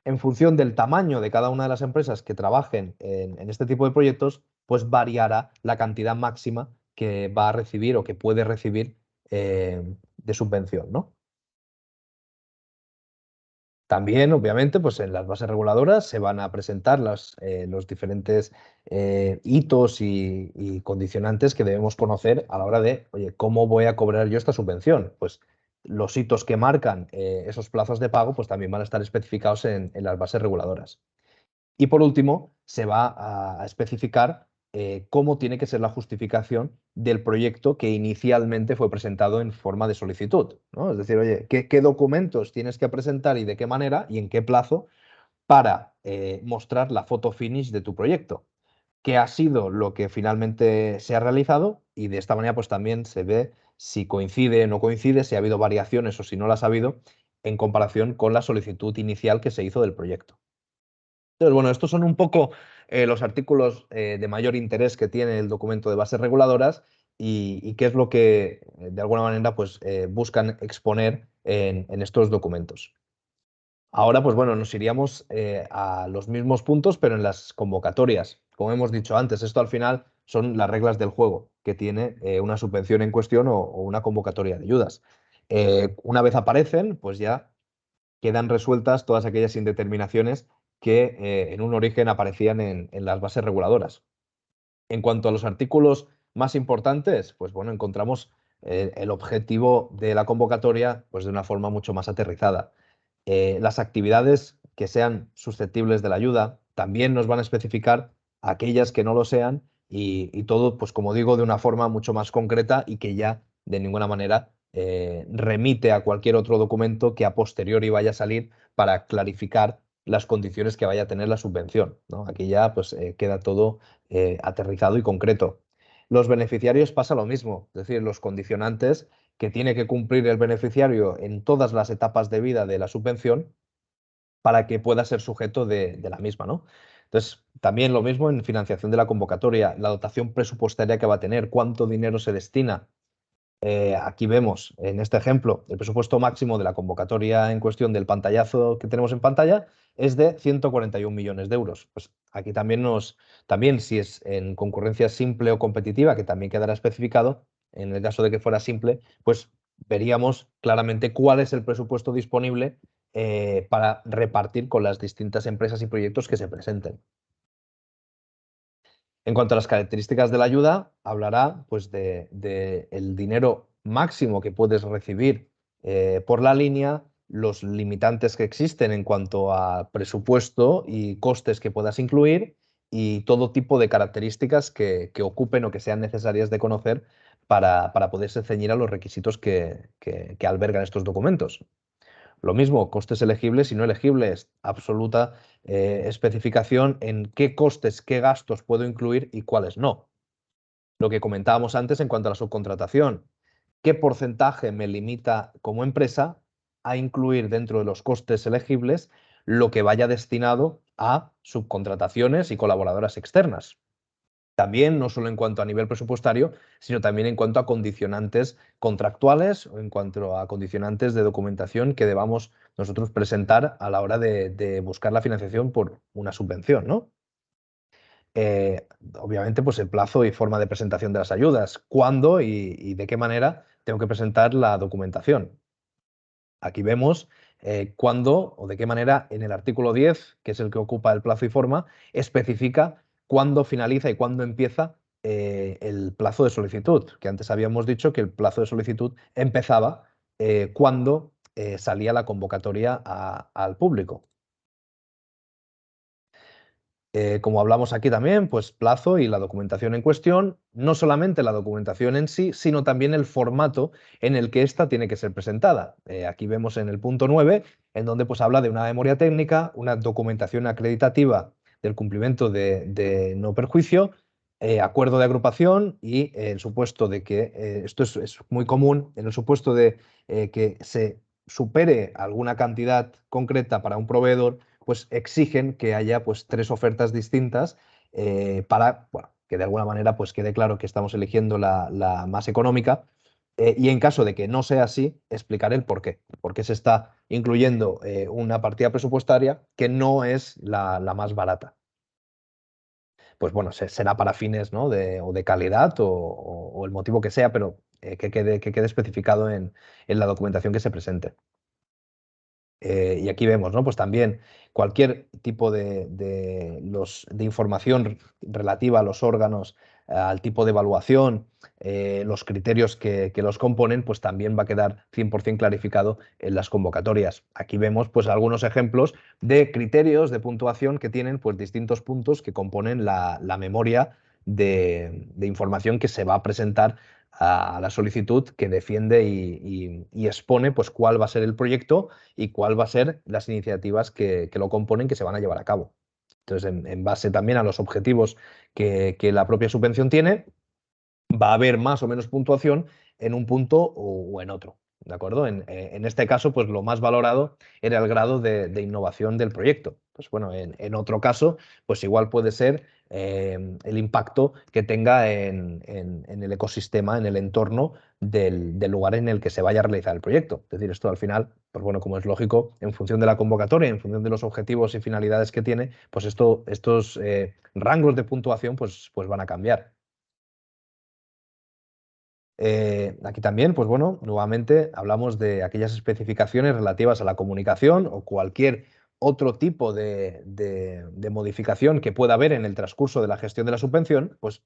en función del tamaño de cada una de las empresas que trabajen en este tipo de proyectos, pues variará la cantidad máxima que va a recibir o que puede recibir de subvención, ¿no? También, obviamente, pues en las bases reguladoras se van a presentar los diferentes hitos y condicionantes que debemos conocer a la hora de, oye, ¿cómo voy a cobrar yo esta subvención? Pues los hitos que marcan esos plazos de pago, pues también van a estar especificados en las bases reguladoras. Y por último, se va a especificar cómo tiene que ser la justificación del proyecto que inicialmente fue presentado en forma de solicitud, ¿no? Es decir, oye, ¿qué documentos tienes que presentar y de qué manera y en qué plazo para mostrar la foto finish de tu proyecto? ¿Qué ha sido lo que finalmente se ha realizado? Y de esta manera pues también se ve si coincide o no coincide, si ha habido variaciones o si no las ha habido en comparación con la solicitud inicial que se hizo del proyecto. Entonces, bueno, estos son un poco los artículos de mayor interés que tiene el documento de bases reguladoras y qué es lo que, de alguna manera, pues, buscan exponer en estos documentos. Ahora, pues bueno, nos iríamos a los mismos puntos, pero en las convocatorias. Como hemos dicho antes, esto al final son las reglas del juego que tiene una subvención en cuestión o una convocatoria de ayudas. Una vez aparecen, pues ya quedan resueltas todas aquellas indeterminaciones que en un origen aparecían en las bases reguladoras. En cuanto a los artículos más importantes, pues bueno, encontramos el objetivo de la convocatoria pues de una forma mucho más aterrizada. Las actividades que sean susceptibles de la ayuda también nos van a especificar aquellas que no lo sean y todo, pues como digo, de una forma mucho más concreta y que ya de ninguna manera remite a cualquier otro documento que a posteriori vaya a salir para clarificar las condiciones que vaya a tener la subvención, ¿no? Aquí ya pues queda todo aterrizado y concreto. Los beneficiarios pasa lo mismo, es decir, los condicionantes que tiene que cumplir el beneficiario en todas las etapas de vida de la subvención para que pueda ser sujeto de la misma, ¿no? Entonces, también lo mismo en financiación de la convocatoria, la dotación presupuestaria que va a tener, cuánto dinero se destina. Aquí vemos en este ejemplo el presupuesto máximo de la convocatoria en cuestión del pantallazo que tenemos en pantalla es de 141 millones de euros. Pues aquí también si es en concurrencia simple o competitiva, que también quedará especificado, en el caso de que fuera simple, pues veríamos claramente cuál es el presupuesto disponible para repartir con las distintas empresas y proyectos que se presenten. En cuanto a las características de la ayuda, hablará pues, de el dinero máximo que puedes recibir por la línea, los limitantes que existen en cuanto a presupuesto y costes que puedas incluir y todo tipo de características que ocupen o que sean necesarias de conocer para poderse ceñir a los requisitos que albergan estos documentos. Lo mismo, costes elegibles y no elegibles, absoluta especificación en qué costes, qué gastos puedo incluir y cuáles no. Lo que comentábamos antes en cuanto a la subcontratación, qué porcentaje me limita como empresa a incluir dentro de los costes elegibles lo que vaya destinado a subcontrataciones y colaboradoras externas. También, no solo en cuanto a nivel presupuestario, sino también en cuanto a condicionantes contractuales o en cuanto a condicionantes de documentación que debamos nosotros presentar a la hora de buscar la financiación por una subvención, ¿no? Obviamente, pues el plazo y forma de presentación de las ayudas, cuándo y de qué manera tengo que presentar la documentación. Aquí vemos cuándo o de qué manera en el artículo 10, que es el que ocupa el plazo y forma, especifica cuándo finaliza y cuándo empieza el plazo de solicitud, que antes habíamos dicho que el plazo de solicitud empezaba cuando salía la convocatoria al público. Como hablamos aquí también, pues plazo y la documentación en cuestión, no solamente la documentación en sí, sino también el formato en el que ésta tiene que ser presentada. Aquí vemos en el punto 9, en donde pues habla de una memoria técnica, una documentación acreditativa del cumplimiento de no perjuicio, acuerdo de agrupación y el supuesto de que, esto es muy común, en el supuesto de que se supere alguna cantidad concreta para un proveedor, pues exigen que haya pues 3 ofertas distintas para bueno, que de alguna manera pues quede claro que estamos eligiendo la más económica y en caso de que no sea así, explicar el por qué se está incluyendo una partida presupuestaria que no es la más barata. pues bueno, será para fines, ¿no? o de calidad o el motivo que sea, pero que quede especificado en la documentación que se presente. Y aquí vemos, ¿no? Pues también cualquier tipo de información relativa a los órganos, al tipo de evaluación, los criterios que los componen, pues también va a quedar 100% clarificado en las convocatorias. Aquí vemos pues algunos ejemplos de criterios de puntuación que tienen pues distintos puntos que componen la memoria de información que se va a presentar a la solicitud, que defiende y expone pues cuál va a ser el proyecto y cuál va a ser las iniciativas que lo componen, que se van a llevar a cabo. Entonces, en base también a los objetivos que la propia subvención tiene, va a haber más o menos puntuación en un punto o en otro. ¿De acuerdo? En este caso, pues lo más valorado era el grado de innovación del proyecto. Pues bueno, en otro caso, pues igual puede ser el impacto que tenga en el ecosistema, en el entorno del lugar en el que se vaya a realizar el proyecto. Es decir, esto al final, pues bueno, como es lógico, en función de la convocatoria, en función de los objetivos y finalidades que tiene, pues estos rangos de puntuación pues van a cambiar. Aquí también, pues bueno, nuevamente hablamos de aquellas especificaciones relativas a la comunicación o cualquier otro tipo de modificación que pueda haber en el transcurso de la gestión de la subvención, pues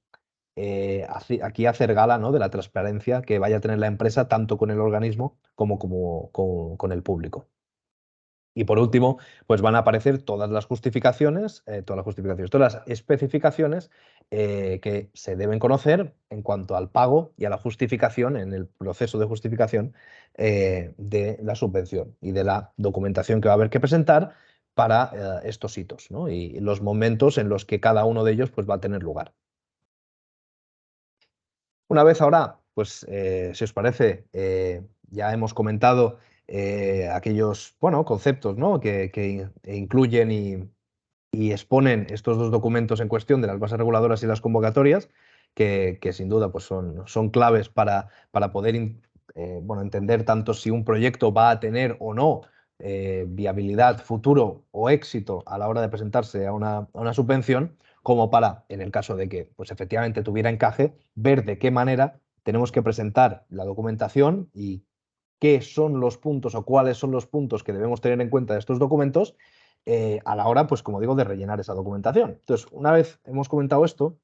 aquí hacer gala, ¿no? de la transparencia que vaya a tener la empresa tanto con el organismo como con el público. Y por último, pues van a aparecer todas las justificaciones, todas las especificaciones que se deben conocer en cuanto al pago y a la justificación, en el proceso de justificación de la subvención y de la documentación que va a haber que presentar para estos hitos, ¿no? Y los momentos en los que cada uno de ellos pues, va a tener lugar. Una vez ahora, pues si os parece, ya hemos comentado aquellos conceptos, ¿no? que incluyen y exponen estos dos documentos en cuestión de las bases reguladoras y las convocatorias, que sin duda pues son claves para poder entender tanto si un proyecto va a tener o no viabilidad, futuro o éxito a la hora de presentarse a una subvención, como para, en el caso de que pues, efectivamente tuviera encaje, ver de qué manera tenemos que presentar la documentación y qué son los puntos o cuáles son los puntos que debemos tener en cuenta de estos documentos a la hora, pues como digo, de rellenar esa documentación. Entonces, una vez hemos comentado esto,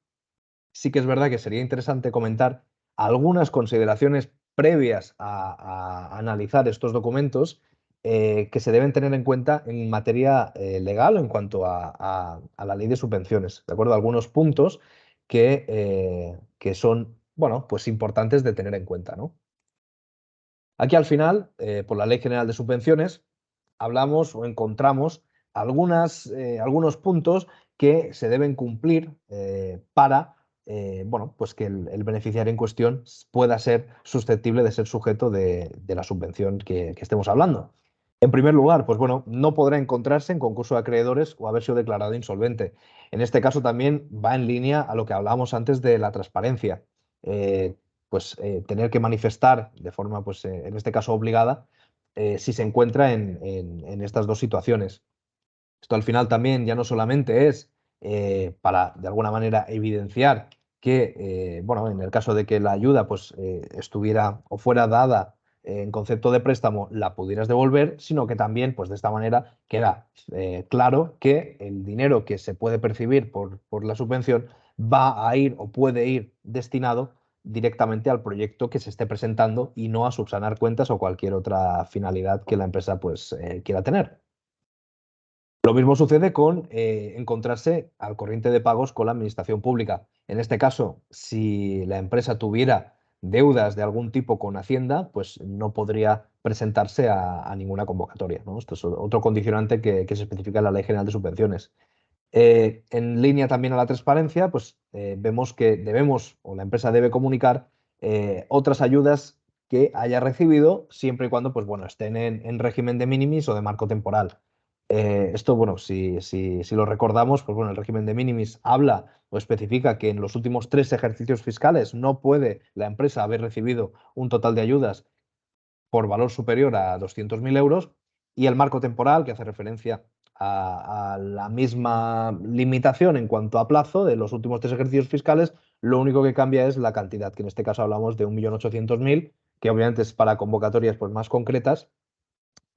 sí que es verdad que sería interesante comentar algunas consideraciones previas a analizar estos documentos que se deben tener en cuenta en materia legal en cuanto a la ley de subvenciones, ¿de acuerdo? Algunos puntos que son, pues importantes de tener en cuenta, ¿no? Aquí al final, por la Ley General de Subvenciones, hablamos o encontramos algunos puntos que se deben cumplir para pues que el beneficiario en cuestión pueda ser susceptible de ser sujeto de la subvención que estemos hablando. En primer lugar, pues bueno, no podrá encontrarse en concurso de acreedores o haber sido declarado insolvente. En este caso también va en línea a lo que hablábamos antes de la transparencia. Tener que manifestar de forma, pues en este caso obligada, si se encuentra en estas dos situaciones. Esto al final también ya no solamente es para, de alguna manera, evidenciar que, en el caso de que la ayuda pues, estuviera o fuera dada en concepto de préstamo, la pudieras devolver, sino que también, pues de esta manera, queda claro que el dinero que se puede percibir por la subvención va a ir o puede ir destinado directamente al proyecto que se esté presentando y no a subsanar cuentas o cualquier otra finalidad que la empresa pues, quiera tener. Lo mismo sucede con encontrarse al corriente de pagos con la administración pública. En este caso, si la empresa tuviera deudas de algún tipo con Hacienda, pues no podría presentarse a ninguna convocatoria, ¿no? Esto es otro condicionante que se especifica en la Ley General de Subvenciones. En línea también a la transparencia, pues vemos que debemos o la empresa debe comunicar otras ayudas que haya recibido siempre y cuando pues, estén en régimen de minimis o de marco temporal. Esto, si lo recordamos, pues bueno, el régimen de minimis habla o especifica que en los últimos 3 ejercicios fiscales no puede la empresa haber recibido un total de ayudas por valor superior a 200.000 euros, y el marco temporal, que hace referencia a la misma limitación en cuanto a plazo de los últimos 3 ejercicios fiscales, lo único que cambia es la cantidad, que en este caso hablamos de 1.800.000, que obviamente es para convocatorias pues, más concretas.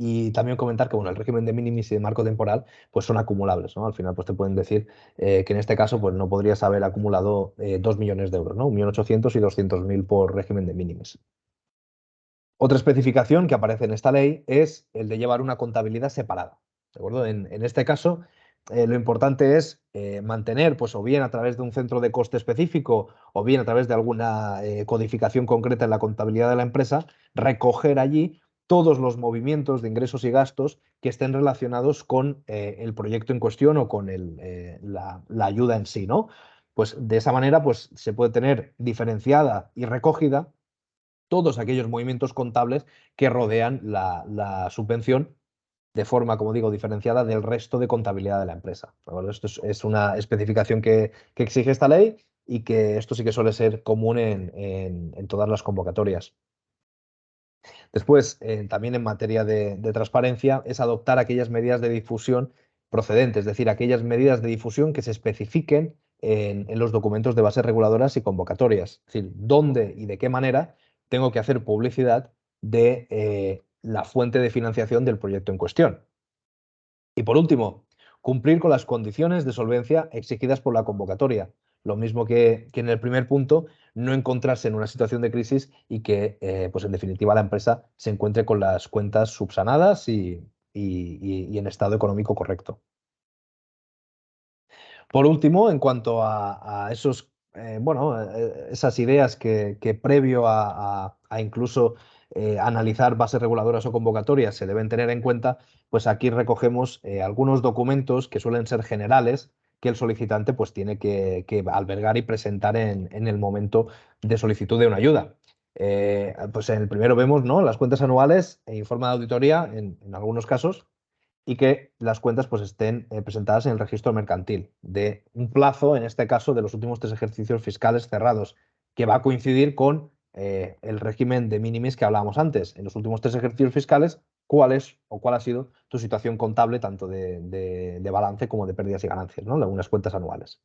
Y también comentar que bueno, el régimen de minimis y de marco temporal pues son acumulables, ¿no? Al final pues te pueden decir que en este caso pues no podrías haber acumulado 2 millones de euros, ¿no? 1.800.000 y 200.000 por régimen de minimis. Otra especificación que aparece en esta ley es el de llevar una contabilidad separada, ¿de acuerdo? En este caso, lo importante es mantener, pues o bien a través de un centro de coste específico o bien a través de alguna codificación concreta en la contabilidad de la empresa, recoger allí todos los movimientos de ingresos y gastos que estén relacionados con el proyecto en cuestión o con la ayuda en sí, ¿no? Pues de esa manera pues, se puede tener diferenciada y recogida todos aquellos movimientos contables que rodean la subvención de forma, como digo, diferenciada del resto de contabilidad de la empresa. Bueno, esto es una especificación que exige esta ley y que esto sí que suele ser común en todas las convocatorias. Después, también en materia de transparencia, es adoptar aquellas medidas de difusión procedentes, es decir, aquellas medidas de difusión que se especifiquen en los documentos de bases reguladoras y convocatorias. Es decir, dónde y de qué manera tengo que hacer publicidad de la fuente de financiación del proyecto en cuestión. Y por último, cumplir con las condiciones de solvencia exigidas por la convocatoria. Lo mismo que en el primer punto, no encontrarse en una situación de crisis y que, pues en definitiva, la empresa se encuentre con las cuentas subsanadas y en estado económico correcto. Por último, en cuanto a esos, esas ideas que previo a incluso analizar bases reguladoras o convocatorias se deben tener en cuenta, pues aquí recogemos algunos documentos que suelen ser generales que el solicitante pues, tiene que albergar y presentar en el momento de solicitud de una ayuda. Pues en el primero vemos, ¿no?, las cuentas anuales e informe de auditoría en algunos casos, y que las cuentas pues, estén presentadas en el registro mercantil, de un plazo, en este caso, de los últimos 3 ejercicios fiscales cerrados, que va a coincidir con el régimen de minimis que hablábamos antes. En los últimos 3 ejercicios fiscales, cuál es o cuál ha sido tu situación contable, tanto de balance como de pérdidas y ganancias, ¿no?, algunas cuentas anuales.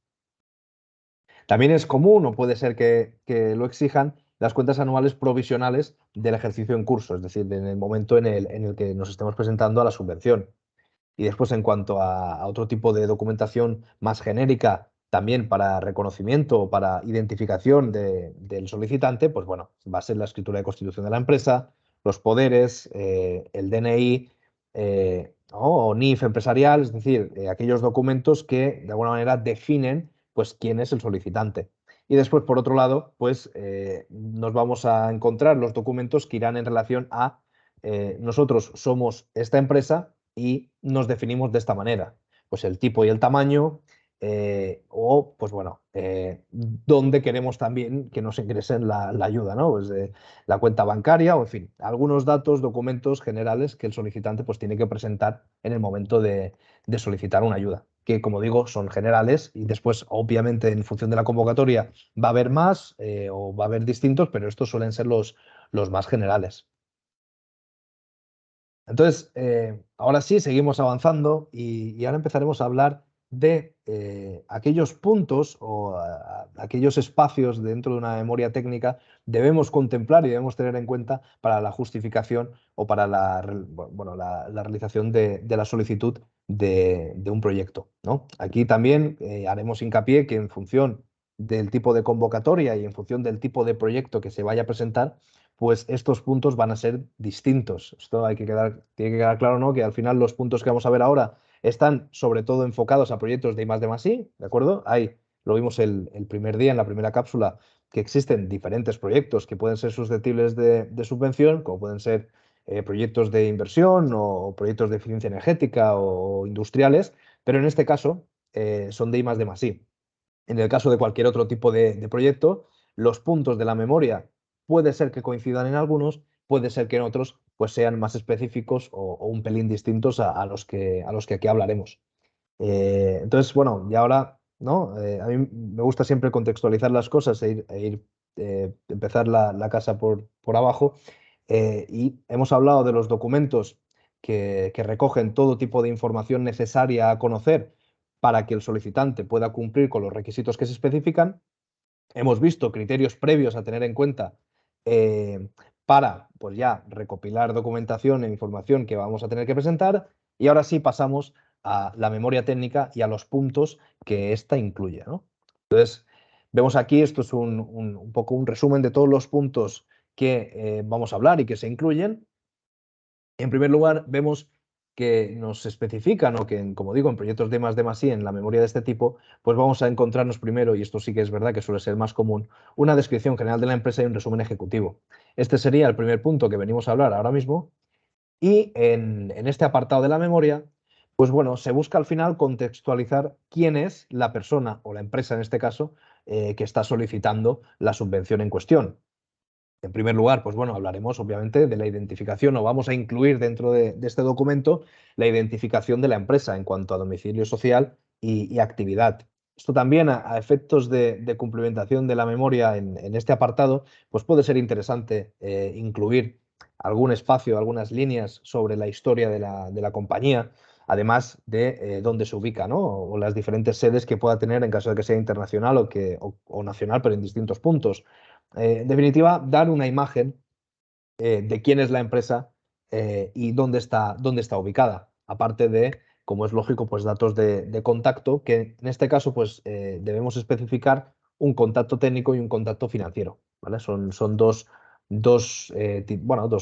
También es común, o puede ser que lo exijan, las cuentas anuales provisionales del ejercicio en curso, es decir, en el momento en el que nos estemos presentando a la subvención. Y después, en cuanto a otro tipo de documentación más genérica, también para reconocimiento o para identificación del solicitante, pues bueno, va a ser la escritura de constitución de la empresa, los poderes, el DNI o NIF empresarial, es decir, aquellos documentos que de alguna manera definen pues, quién es el solicitante. Y después, por otro lado, pues nos vamos a encontrar los documentos que irán en relación a nosotros somos esta empresa y nos definimos de esta manera. Pues el tipo y el tamaño, o pues bueno, dónde queremos también que nos ingresen la ayuda, ¿no? Pues la cuenta bancaria o en fin, algunos datos, documentos generales que el solicitante pues tiene que presentar en el momento de solicitar una ayuda, que como digo son generales y después obviamente en función de la convocatoria va a haber más o va a haber distintos, pero estos suelen ser los más generales. Entonces, ahora sí, seguimos avanzando y ahora empezaremos a hablar de aquellos puntos o aquellos espacios dentro de una memoria técnica debemos contemplar y debemos tener en cuenta para la justificación o para la realización de la solicitud de un proyecto, ¿no? Aquí también haremos hincapié que en función del tipo de convocatoria y en función del tipo de proyecto que se vaya a presentar, pues estos puntos van a ser distintos. Esto tiene que quedar claro, ¿no?, que al final los puntos que vamos a ver ahora están sobre todo enfocados a proyectos de I+D+I, ¿de acuerdo? Lo vimos el primer día en la primera cápsula, que existen diferentes proyectos que pueden ser susceptibles de subvención, como pueden ser proyectos de inversión o proyectos de eficiencia energética o industriales, pero en este caso son de I+D+I. En el caso de cualquier otro tipo de proyecto, los puntos de la memoria puede ser que coincidan en algunos, puede ser que en otros pues sean más específicos o un pelín distintos a los que aquí hablaremos. Entonces, bueno, y ahora, ¿no? A mí me gusta siempre contextualizar las cosas empezar la casa por abajo. Y hemos hablado de los documentos que recogen todo tipo de información necesaria a conocer para que el solicitante pueda cumplir con los requisitos que se especifican. Hemos visto criterios previos a tener en cuenta para, pues ya, recopilar documentación e información que vamos a tener que presentar. Y ahora sí pasamos a la memoria técnica y a los puntos que ésta incluye, ¿no? Entonces, vemos aquí, esto es un poco un resumen de todos los puntos que vamos a hablar y que se incluyen. En primer lugar, vemos que nos especifican o que, como digo, en proyectos de D+D+I, en la memoria de este tipo, pues vamos a encontrarnos primero, y esto sí que es verdad que suele ser más común, una descripción general de la empresa y un resumen ejecutivo. Este sería el primer punto que venimos a hablar ahora mismo. Y en este apartado de la memoria, pues bueno, se busca al final contextualizar quién es la persona o la empresa, en este caso, que está solicitando la subvención en cuestión. En primer lugar, pues bueno, hablaremos obviamente de la identificación o vamos a incluir dentro de este documento la identificación de la empresa en cuanto a domicilio social y actividad. Esto también a efectos de cumplimentación de la memoria en este apartado, pues puede ser interesante incluir algún espacio, algunas líneas sobre la historia de la compañía, además de dónde se ubica, ¿no? O las diferentes sedes que pueda tener en caso de que sea internacional o nacional, pero en distintos puntos. En definitiva, dar una imagen de quién es la empresa y dónde está ubicada. Aparte de, como es lógico, pues datos de contacto, que en este caso pues, debemos especificar un contacto técnico y un contacto financiero. ¿Vale? Son dos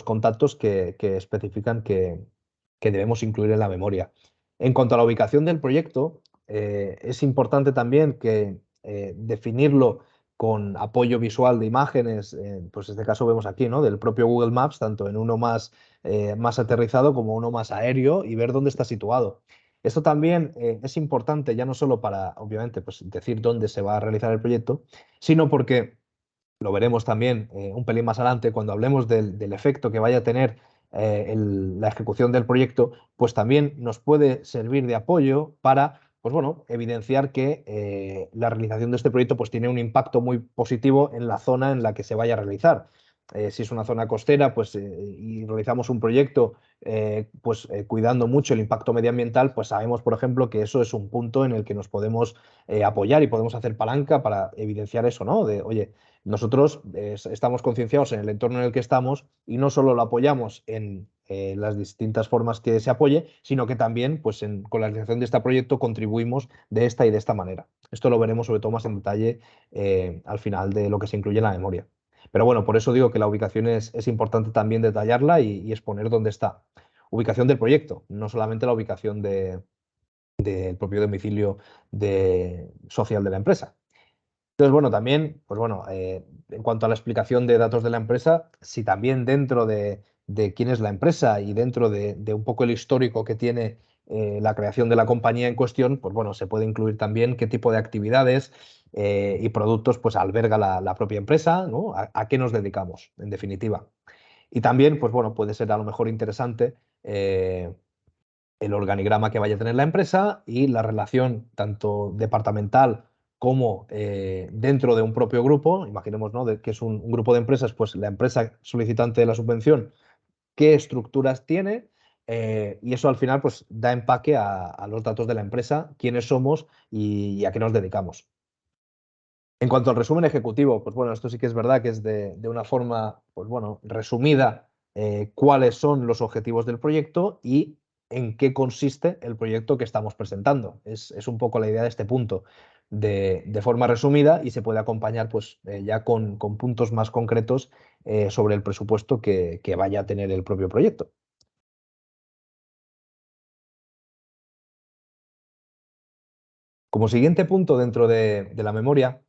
contactos que especifican que debemos incluir en la memoria. En cuanto a la ubicación del proyecto, es importante también que definirlo con apoyo visual de imágenes, pues en este caso vemos aquí, ¿no? Del propio Google Maps, tanto en uno más aterrizado como uno más aéreo y ver dónde está situado. Esto también es importante ya no solo para, obviamente, pues decir dónde se va a realizar el proyecto, sino porque lo veremos también un pelín más adelante cuando hablemos del efecto que vaya a tener la ejecución del proyecto, pues también nos puede servir de apoyo para, pues bueno, evidenciar que la realización de este proyecto pues tiene un impacto muy positivo en la zona en la que se vaya a realizar. Si es una zona costera, pues y realizamos un proyecto cuidando mucho el impacto medioambiental, pues sabemos, por ejemplo, que eso es un punto en el que nos podemos apoyar y podemos hacer palanca para evidenciar eso, ¿no? De, oye, nosotros estamos concienciados en el entorno en el que estamos y no solo lo apoyamos en las distintas formas que se apoye, sino que también pues, con la realización de este proyecto contribuimos de esta y de esta manera. Esto lo veremos sobre todo más en detalle al final de lo que se incluye en la memoria. Pero bueno, por eso digo que la ubicación es importante también detallarla y exponer dónde está. Ubicación del proyecto, no solamente la ubicación del propio domicilio social de la empresa. Entonces, bueno, también, pues bueno, en cuanto a la explicación de datos de la empresa, si también dentro de quién es la empresa y dentro de un poco el histórico que tiene la creación de la compañía en cuestión, pues bueno, se puede incluir también qué tipo de actividades y productos pues alberga la propia empresa, ¿no? A qué nos dedicamos, en definitiva. Y también, pues bueno, puede ser a lo mejor interesante el organigrama que vaya a tener la empresa y la relación tanto departamental como dentro de un propio grupo, imaginemos, ¿no? Que es un grupo de empresas, pues la empresa solicitante de la subvención, qué estructuras tiene, y eso al final pues da empaque a los datos de la empresa, quiénes somos y a qué nos dedicamos. En cuanto al resumen ejecutivo, pues bueno, esto sí que es verdad que es de una forma, pues bueno, resumida, cuáles son los objetivos del proyecto y en qué consiste el proyecto que estamos presentando. Es un poco la idea de este punto, de forma resumida y se puede acompañar pues ya con puntos más concretos sobre el presupuesto que vaya a tener el propio proyecto. Como siguiente punto dentro de la memoria,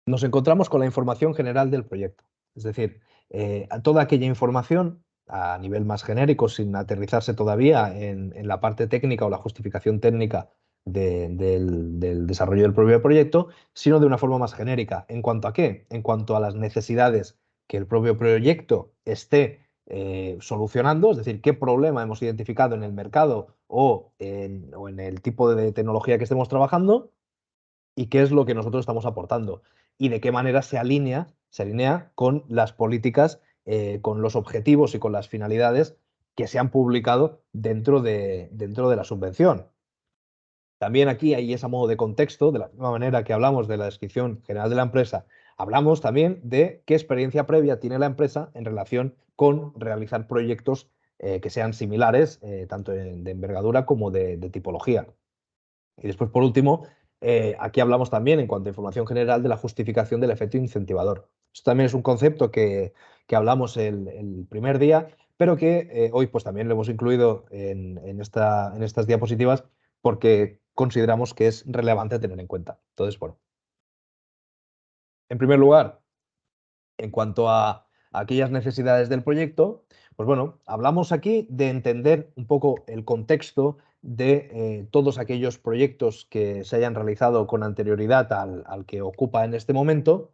nos encontramos con la información general del proyecto. Es decir, toda aquella información a nivel más genérico, sin aterrizarse todavía en la parte técnica o la justificación técnica del desarrollo del propio proyecto, sino de una forma más genérica. ¿En cuanto a qué? En cuanto a las necesidades que el propio proyecto esté solucionando, es decir, qué problema hemos identificado en el mercado o en el tipo de tecnología que estemos trabajando y qué es lo que nosotros estamos aportando y de qué manera se alinea con las políticas, con los objetivos y con las finalidades que se han publicado dentro de la subvención. También aquí hay ese modo de contexto, de la misma manera que hablamos de la descripción general de la empresa, hablamos también de qué experiencia previa tiene la empresa en relación con realizar proyectos que sean similares, tanto de envergadura como de tipología. Y después, por último, aquí hablamos también, en cuanto a información general, de la justificación del efecto incentivador. Esto también es un concepto que hablamos el primer día, pero que hoy pues, también lo hemos incluido en estas diapositivas porque consideramos que es relevante tener en cuenta. Entonces, bueno, en primer lugar, en cuanto a aquellas necesidades del proyecto, pues bueno, hablamos aquí de entender un poco el contexto de todos aquellos proyectos que se hayan realizado con anterioridad al que ocupa en este momento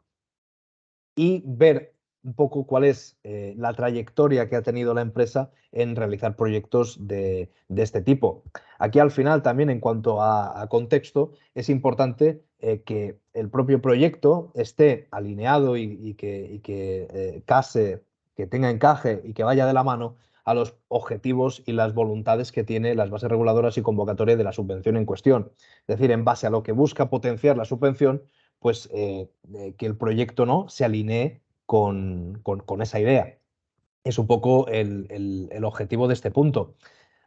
y ver un poco cuál es la trayectoria que ha tenido la empresa en realizar proyectos de este tipo. Aquí al final también en cuanto a contexto es importante que el propio proyecto esté alineado y que case, que tenga encaje y que vaya de la mano a los objetivos y las voluntades que tiene las bases reguladoras y convocatoria de la subvención en cuestión. Es decir, en base a lo que busca potenciar la subvención, pues que el proyecto no se alinee con esa idea. Es un poco el objetivo de este punto.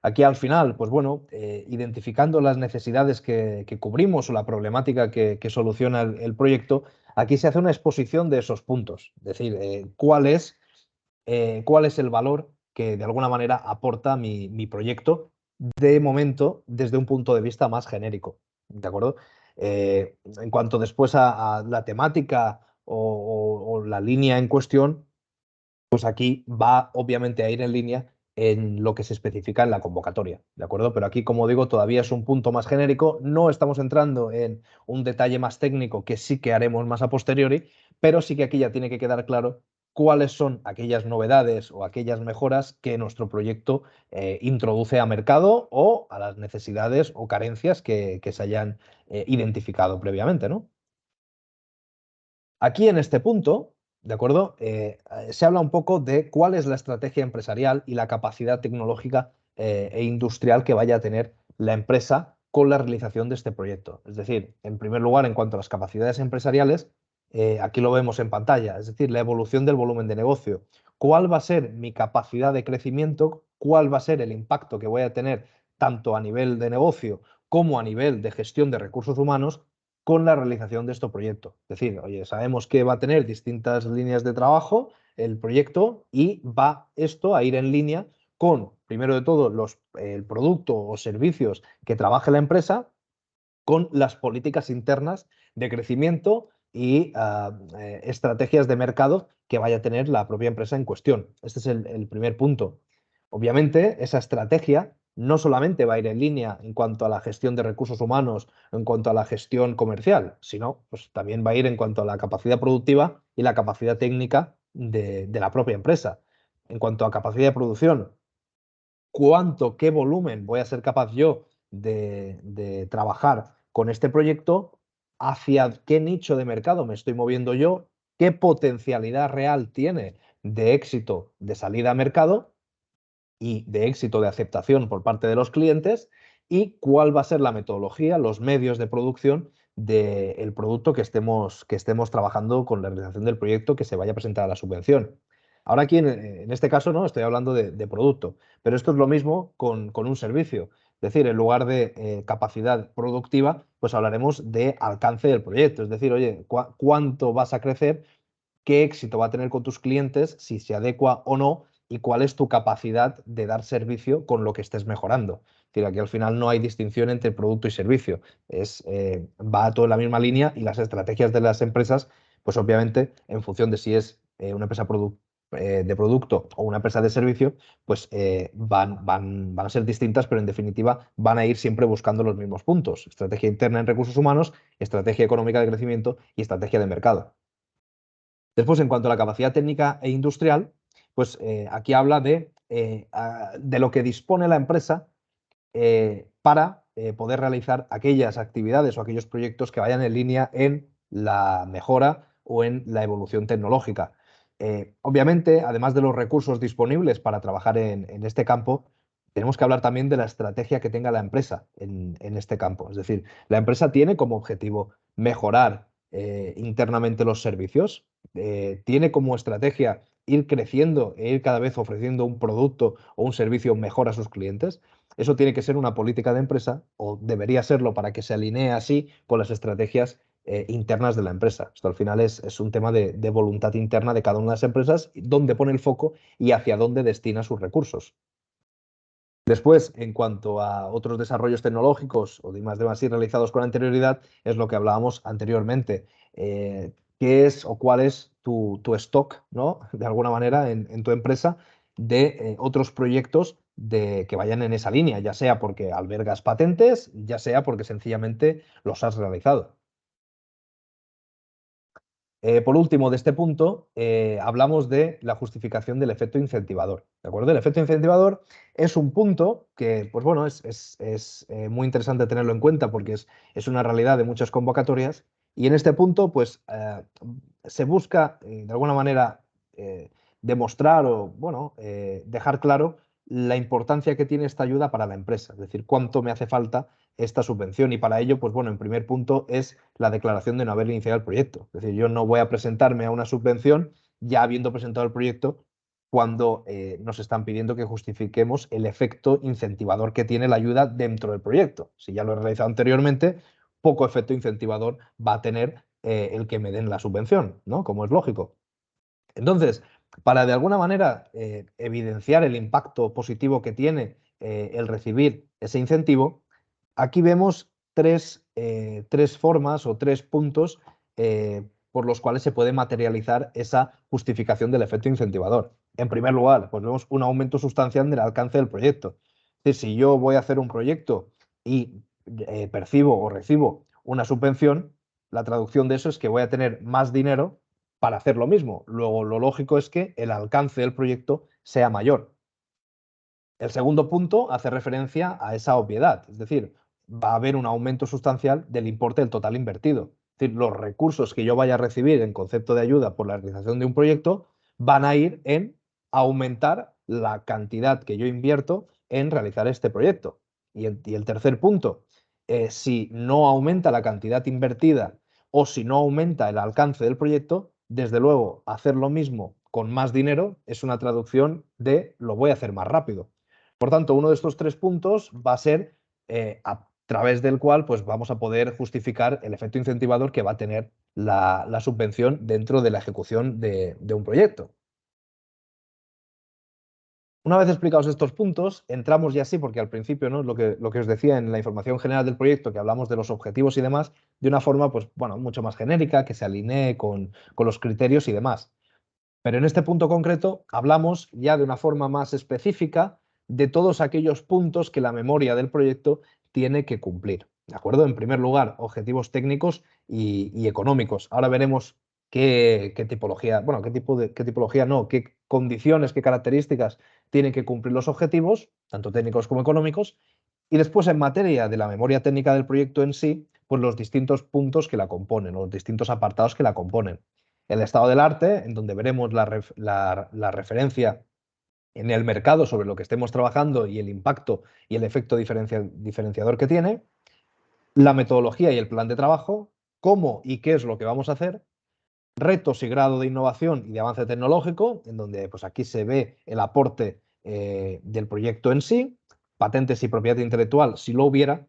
Aquí al final, pues bueno, identificando las necesidades que cubrimos o la problemática que soluciona el proyecto, aquí se hace una exposición de esos puntos. Es decir, cuál es el valor que de alguna manera aporta mi proyecto de momento desde un punto de vista más genérico. ¿De acuerdo? En cuanto después a la temática o la línea en cuestión, pues aquí va obviamente a ir en línea en lo que se especifica en la convocatoria, ¿de acuerdo? Pero aquí, como digo, todavía es un punto más genérico, no estamos entrando en un detalle más técnico que sí que haremos más a posteriori, pero sí que aquí ya tiene que quedar claro cuáles son aquellas novedades o aquellas mejoras que nuestro proyecto introduce a mercado o a las necesidades o carencias que se hayan identificado previamente, ¿no? Aquí en este punto, ¿de acuerdo? Se habla un poco de cuál es la estrategia empresarial y la capacidad tecnológica e industrial que vaya a tener la empresa con la realización de este proyecto. Es decir, en primer lugar, en cuanto a las capacidades empresariales, aquí lo vemos en pantalla, es decir, la evolución del volumen de negocio. ¿Cuál va a ser mi capacidad de crecimiento? ¿Cuál va a ser el impacto que voy a tener tanto a nivel de negocio como a nivel de gestión de recursos humanos con la realización de este proyecto? Es decir, oye, sabemos que va a tener distintas líneas de trabajo el proyecto y va esto a ir en línea con, primero de todo, el producto o servicios que trabaje la empresa, con las políticas internas de crecimiento y estrategias de mercado que vaya a tener la propia empresa en cuestión. Este es el primer punto. Obviamente, esa estrategia no solamente va a ir en línea en cuanto a la gestión de recursos humanos, en cuanto a la gestión comercial, sino pues, también va a ir en cuanto a la capacidad productiva y la capacidad técnica de la propia empresa. En cuanto a capacidad de producción, qué volumen voy a ser capaz yo de trabajar con este proyecto, hacia qué nicho de mercado me estoy moviendo yo, qué potencialidad real tiene de éxito de salida a mercado y de éxito de aceptación por parte de los clientes y cuál va a ser la metodología, los medios de producción del producto que estemos trabajando con la realización del proyecto que se vaya a presentar a la subvención. Ahora aquí, en este caso, no estoy hablando de producto, pero esto es lo mismo con un servicio. Es decir, en lugar de capacidad productiva, pues hablaremos de alcance del proyecto. Es decir, oye, ¿cuánto vas a crecer? ¿Qué éxito va a tener con tus clientes? Si se adecua o no y cuál es tu capacidad de dar servicio con lo que estés mejorando. Es decir, aquí al final no hay distinción entre producto y servicio. Va todo en la misma línea y las estrategias de las empresas, pues obviamente, en función de si es una empresa de producto o una empresa de servicio, pues van a ser distintas, pero en definitiva van a ir siempre buscando los mismos puntos. Estrategia interna en recursos humanos, estrategia económica de crecimiento y estrategia de mercado. Después, en cuanto a la capacidad técnica e industrial, pues aquí habla de lo que dispone la empresa para poder realizar aquellas actividades o aquellos proyectos que vayan en línea en la mejora o en la evolución tecnológica. Obviamente, además de los recursos disponibles para trabajar en este campo, tenemos que hablar también de la estrategia que tenga la empresa en este campo. Es decir, la empresa tiene como objetivo mejorar internamente los servicios, tiene como estrategia ir creciendo e ir cada vez ofreciendo un producto o un servicio mejor a sus clientes. Eso tiene que ser una política de empresa, o debería serlo, para que se alinee así con las estrategias internas de la empresa. Esto al final es un tema de voluntad interna de cada una de las empresas, dónde pone el foco y hacia dónde destina sus recursos. Después, en cuanto a otros desarrollos tecnológicos o de I+D+I realizados con anterioridad, es lo que hablábamos anteriormente. ¿Qué es o cuál es tu stock, ¿no? De alguna manera, en tu empresa, de otros proyectos que vayan en esa línea, ya sea porque albergas patentes, ya sea porque sencillamente los has realizado? Por último, de este punto, hablamos de la justificación del efecto incentivador. ¿De acuerdo? El efecto incentivador es un punto que, pues bueno, es muy interesante tenerlo en cuenta, porque es una realidad de muchas convocatorias. Y en este punto, pues, se busca, de alguna manera, eh, demostrar o, bueno, dejar claro la importancia que tiene esta ayuda para la empresa. Es decir, cuánto me hace falta esta subvención. Y para ello, pues bueno, en primer punto es la declaración de no haber iniciado el proyecto. Es decir, yo no voy a presentarme a una subvención ya habiendo presentado el proyecto, cuando nos están pidiendo que justifiquemos el efecto incentivador que tiene la ayuda dentro del proyecto. Si ya lo he realizado anteriormente, poco efecto incentivador va a tener el que me den la subvención, ¿no? Como es lógico. Entonces, para de alguna manera evidenciar el impacto positivo que tiene el recibir ese incentivo, aquí vemos tres formas o tres puntos por los cuales se puede materializar esa justificación del efecto incentivador. En primer lugar, pues vemos un aumento sustancial del alcance del proyecto. Es decir, si yo voy a hacer un proyecto y percibo o recibo una subvención, la traducción de eso es que voy a tener más dinero para hacer lo mismo. Luego, lo lógico es que el alcance del proyecto sea mayor. El segundo punto hace referencia a esa obviedad, es decir, va a haber un aumento sustancial del importe del total invertido. Es decir, los recursos que yo vaya a recibir en concepto de ayuda por la realización de un proyecto van a ir en aumentar la cantidad que yo invierto en realizar este proyecto. Y el tercer punto, si no aumenta la cantidad invertida o si no aumenta el alcance del proyecto, desde luego, hacer lo mismo con más dinero es una traducción de lo voy a hacer más rápido. Por tanto, uno de estos tres puntos va a ser a través del cual pues, vamos a poder justificar el efecto incentivador que va a tener la subvención dentro de la ejecución de un proyecto. Una vez explicados estos puntos, entramos ya sí, porque al principio, ¿no? Lo que os decía en la información general del proyecto, que hablamos de los objetivos y demás, de una forma pues, bueno, mucho más genérica, que se alinee con los criterios y demás. Pero en este punto concreto hablamos ya de una forma más específica de todos aquellos puntos que la memoria del proyecto tiene que cumplir. ¿De acuerdo? En primer lugar, objetivos técnicos y económicos. Ahora veremos qué tipología, bueno, qué tipología no, qué condiciones, qué características tienen que cumplir los objetivos, tanto técnicos como económicos. Y después, en materia de la memoria técnica del proyecto en sí, pues los distintos puntos que la componen, los distintos apartados que la componen. El estado del arte, en donde veremos la referencia en el mercado sobre lo que estemos trabajando y el impacto y el efecto diferenciador que tiene. La metodología y el plan de trabajo, cómo y qué es lo que vamos a hacer. Retos y grado de innovación y de avance tecnológico, en donde pues, aquí se ve el aporte del proyecto en sí. Patentes y propiedad intelectual, si lo hubiera.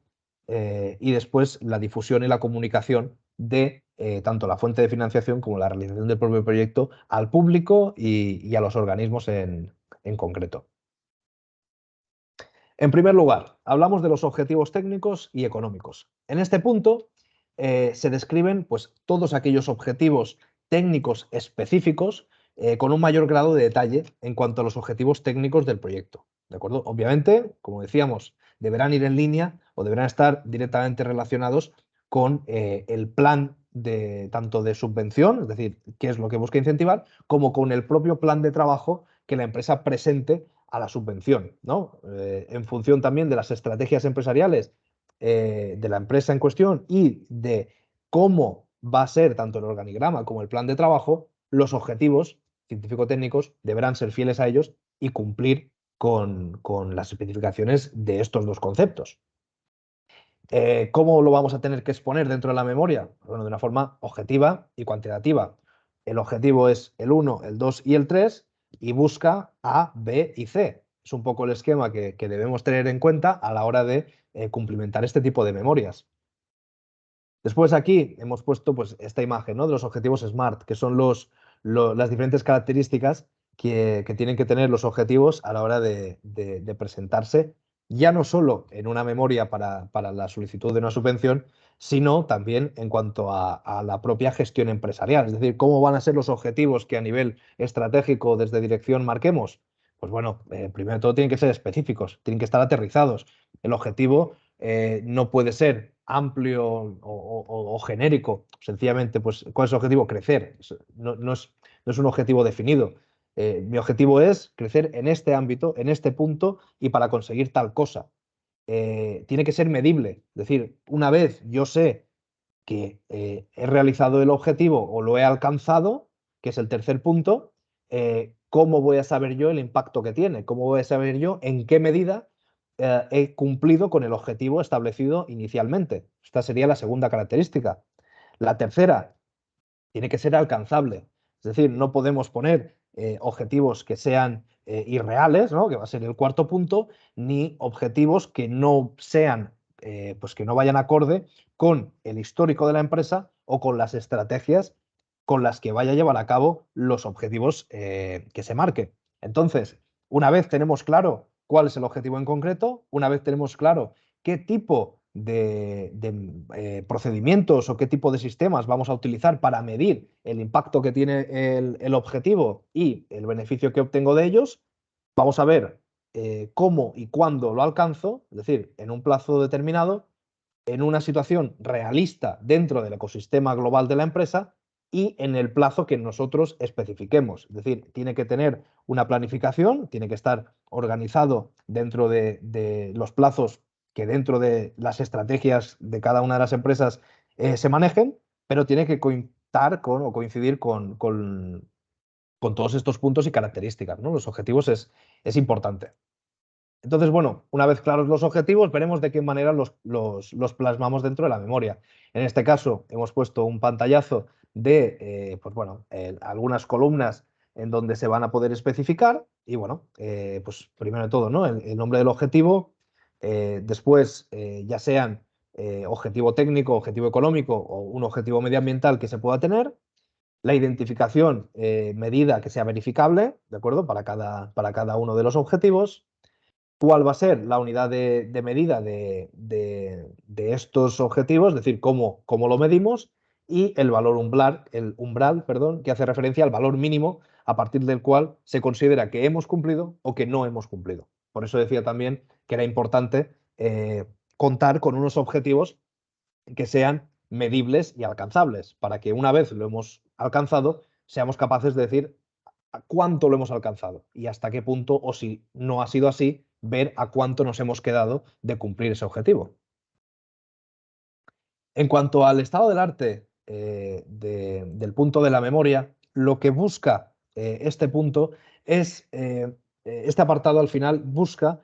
Y después la difusión y la comunicación de tanto la fuente de financiación como la realización del propio proyecto al público y a los organismos en concreto. En primer lugar, hablamos de los objetivos técnicos y económicos. En este punto se describen pues, todos aquellos objetivos técnicos específicos con un mayor grado de detalle en cuanto a los objetivos técnicos del proyecto. ¿De acuerdo? Obviamente, como decíamos, deberán ir en línea o deberán estar directamente relacionados con el plan tanto de subvención, es decir, qué es lo que busca incentivar, como con el propio plan de trabajo que la empresa presente a la subvención, ¿no? En función también de las estrategias empresariales de la empresa en cuestión y de cómo va a ser tanto el organigrama como el plan de trabajo, los objetivos científico-técnicos deberán ser fieles a ellos y cumplir con las especificaciones de estos dos conceptos. ¿Cómo lo vamos a tener que exponer dentro de la memoria? Bueno, de una forma objetiva y cuantitativa. El objetivo es el 1, el 2 y el 3 y busca A, B y C. Es un poco el esquema que debemos tener en cuenta a la hora de cumplimentar este tipo de memorias. Después aquí hemos puesto pues, esta imagen, ¿no?, de los objetivos SMART, que son las diferentes características que tienen que tener los objetivos a la hora de presentarse, ya no solo en una memoria para la solicitud de una subvención, sino también en cuanto a la propia gestión empresarial. Es decir, ¿cómo van a ser los objetivos que a nivel estratégico desde dirección marquemos? Pues bueno, primero de todo tienen que ser específicos, tienen que estar aterrizados. El objetivo no puede ser amplio o genérico. Sencillamente, pues, ¿cuál es el objetivo? Crecer. No es un objetivo definido. Mi objetivo es crecer en este ámbito, en este punto y para conseguir tal cosa. Tiene que ser medible. Es decir, una vez yo sé que he realizado el objetivo o lo he alcanzado, que es el tercer punto, ¿cómo voy a saber yo el impacto que tiene? ¿Cómo voy a saber yo en qué medida he cumplido con el objetivo establecido inicialmente? Esta sería la segunda característica. La tercera, tiene que ser alcanzable. Es decir, no podemos poner objetivos que sean irreales, ¿no?, que va a ser el cuarto punto, ni objetivos que no sean, pues que no vayan acorde con el histórico de la empresa o con las estrategias con las que vaya a llevar a cabo los objetivos que se marque. Entonces, una vez tenemos claro cuál es el objetivo en concreto, una vez tenemos claro qué tipo de procedimientos o qué tipo de sistemas vamos a utilizar para medir el impacto que tiene el objetivo y el beneficio que obtengo de ellos, vamos a ver cómo y cuándo lo alcanzo, es decir, en un plazo determinado, en una situación realista dentro del ecosistema global de la empresa y en el plazo que nosotros especifiquemos. Es decir, tiene que tener una planificación, tiene que estar organizado dentro de los plazos que dentro de las estrategias de cada una de las empresas se manejen, pero tiene que contar con o coincidir con todos estos puntos y características, ¿no? Los objetivos es importante. Entonces, bueno, una vez claros los objetivos, veremos de qué manera los plasmamos dentro de la memoria. En este caso, hemos puesto un pantallazo de pues bueno, algunas columnas en donde se van a poder especificar. Y bueno, pues primero de todo, ¿no?, el nombre del objetivo, después, ya sean objetivo técnico, objetivo económico o un objetivo medioambiental que se pueda tener, la identificación medida que sea verificable, ¿de acuerdo?, para cada uno de los objetivos. ¿Cuál va a ser la unidad de medida de estos objetivos? Es decir, cómo lo medimos, y el valor umbral, perdón, que hace referencia al valor mínimo a partir del cual se considera que hemos cumplido o que no hemos cumplido. Por eso decía también que era importante contar con unos objetivos que sean medibles y alcanzables, para que una vez lo hemos alcanzado, seamos capaces de decir a cuánto lo hemos alcanzado y hasta qué punto, o si no ha sido así, ver a cuánto nos hemos quedado de cumplir ese objetivo. En cuanto al estado del arte del punto de la memoria, lo que busca este punto es, este apartado al final busca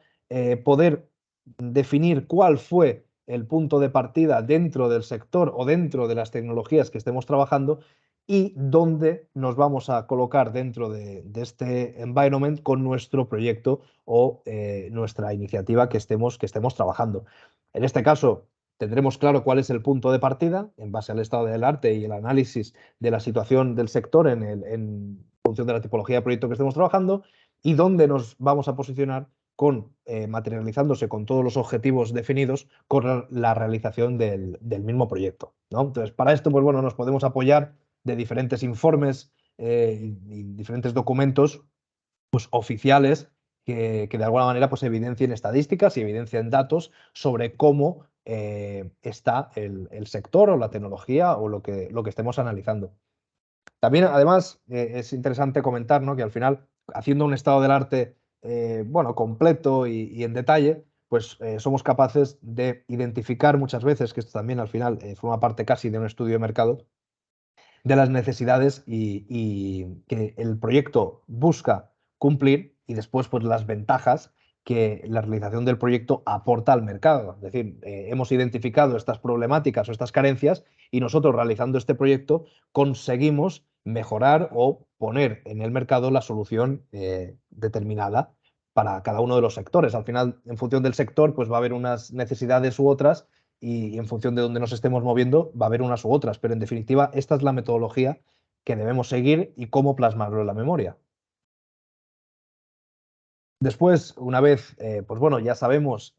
poder definir cuál fue el punto de partida dentro del sector o dentro de las tecnologías que estemos trabajando y dónde nos vamos a colocar dentro de este environment con nuestro proyecto o nuestra iniciativa que estemos trabajando. En este caso, tendremos claro cuál es el punto de partida en base al estado del arte y el análisis de la situación del sector en función de la tipología de proyecto que estemos trabajando, y dónde nos vamos a posicionar materializándose con todos los objetivos definidos con la realización del mismo proyecto, ¿no? Entonces, para esto, pues bueno, nos podemos apoyar de diferentes informes y diferentes documentos pues, oficiales que de alguna manera pues, evidencien estadísticas y evidencien datos sobre cómo está el sector o la tecnología o lo que estemos analizando. También, además, es interesante comentar, ¿no?, que al final, haciendo un estado del arte bueno, completo y en detalle, pues somos capaces de identificar muchas veces, que esto también al final forma parte casi de un estudio de mercado, de las necesidades y que el proyecto busca cumplir, y después pues las ventajas que la realización del proyecto aporta al mercado. Es decir, hemos identificado estas problemáticas o estas carencias y nosotros realizando este proyecto conseguimos mejorar o poner en el mercado la solución determinada para cada uno de los sectores. Al final, en función del sector, pues va a haber unas necesidades u otras y en función de dónde nos estemos moviendo va a haber unas u otras. Pero en definitiva, esta es la metodología que debemos seguir y cómo plasmarlo en la memoria. Después, una vez, pues bueno, ya sabemos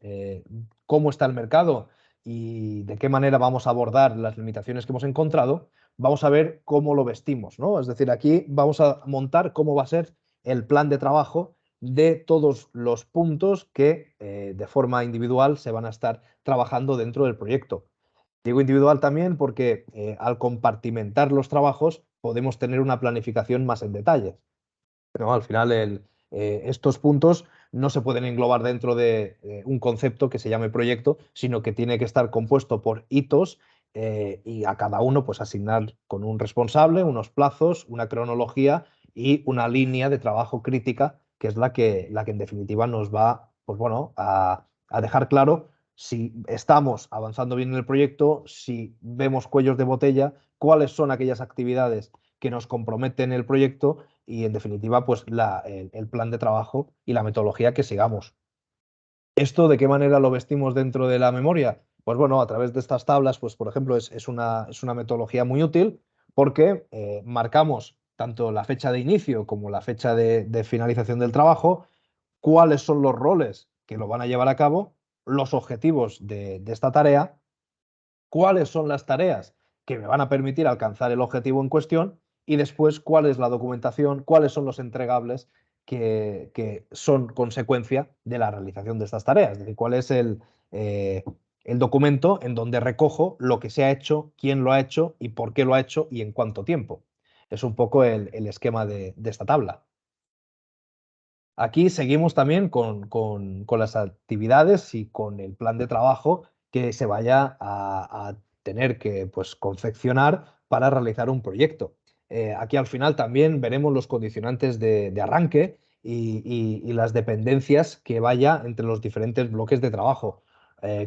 cómo está el mercado y de qué manera vamos a abordar las limitaciones que hemos encontrado, vamos a ver cómo lo vestimos, ¿no? Es decir, aquí vamos a montar cómo va a ser el plan de trabajo de todos los puntos que de forma individual se van a estar trabajando dentro del proyecto. Digo individual también porque al compartimentar los trabajos podemos tener una planificación más en detalle, ¿no? Al final, estos puntos no se pueden englobar dentro de un concepto que se llame proyecto, sino que tiene que estar compuesto por hitos y a cada uno pues, asignar con un responsable, unos plazos, una cronología y una línea de trabajo crítica, que es la que en definitiva nos va pues, bueno, a dejar claro si estamos avanzando bien en el proyecto, si vemos cuellos de botella, cuáles son aquellas actividades que nos comprometen el proyecto y, en definitiva, pues el plan de trabajo y la metodología que sigamos. ¿Esto de qué manera lo vestimos dentro de la memoria? Pues bueno, a través de estas tablas, pues por ejemplo, es una metodología muy útil porque marcamos tanto la fecha de inicio como la fecha de finalización del trabajo, cuáles son los roles que lo van a llevar a cabo, los objetivos de esta tarea, cuáles son las tareas que me van a permitir alcanzar el objetivo en cuestión y después cuál es la documentación, cuáles son los entregables que son consecuencia de la realización de estas tareas. Es decir, cuál es el documento en donde recojo lo que se ha hecho, quién lo ha hecho y por qué lo ha hecho y en cuánto tiempo. Es un poco el esquema de esta tabla. Aquí seguimos también con las actividades y con el plan de trabajo que se vaya a tener que pues, confeccionar para realizar un proyecto. Aquí al final también veremos los condicionantes de arranque y las dependencias que vaya entre los diferentes bloques de trabajo.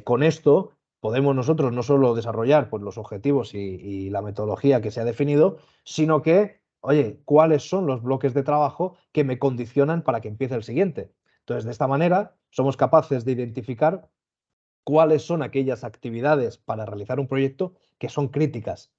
Con esto podemos nosotros no solo desarrollar pues, los objetivos y la metodología que se ha definido, sino que oye, ¿cuáles son los bloques de trabajo que me condicionan para que empiece el siguiente? Entonces, de esta manera, somos capaces de identificar cuáles son aquellas actividades para realizar un proyecto que son críticas,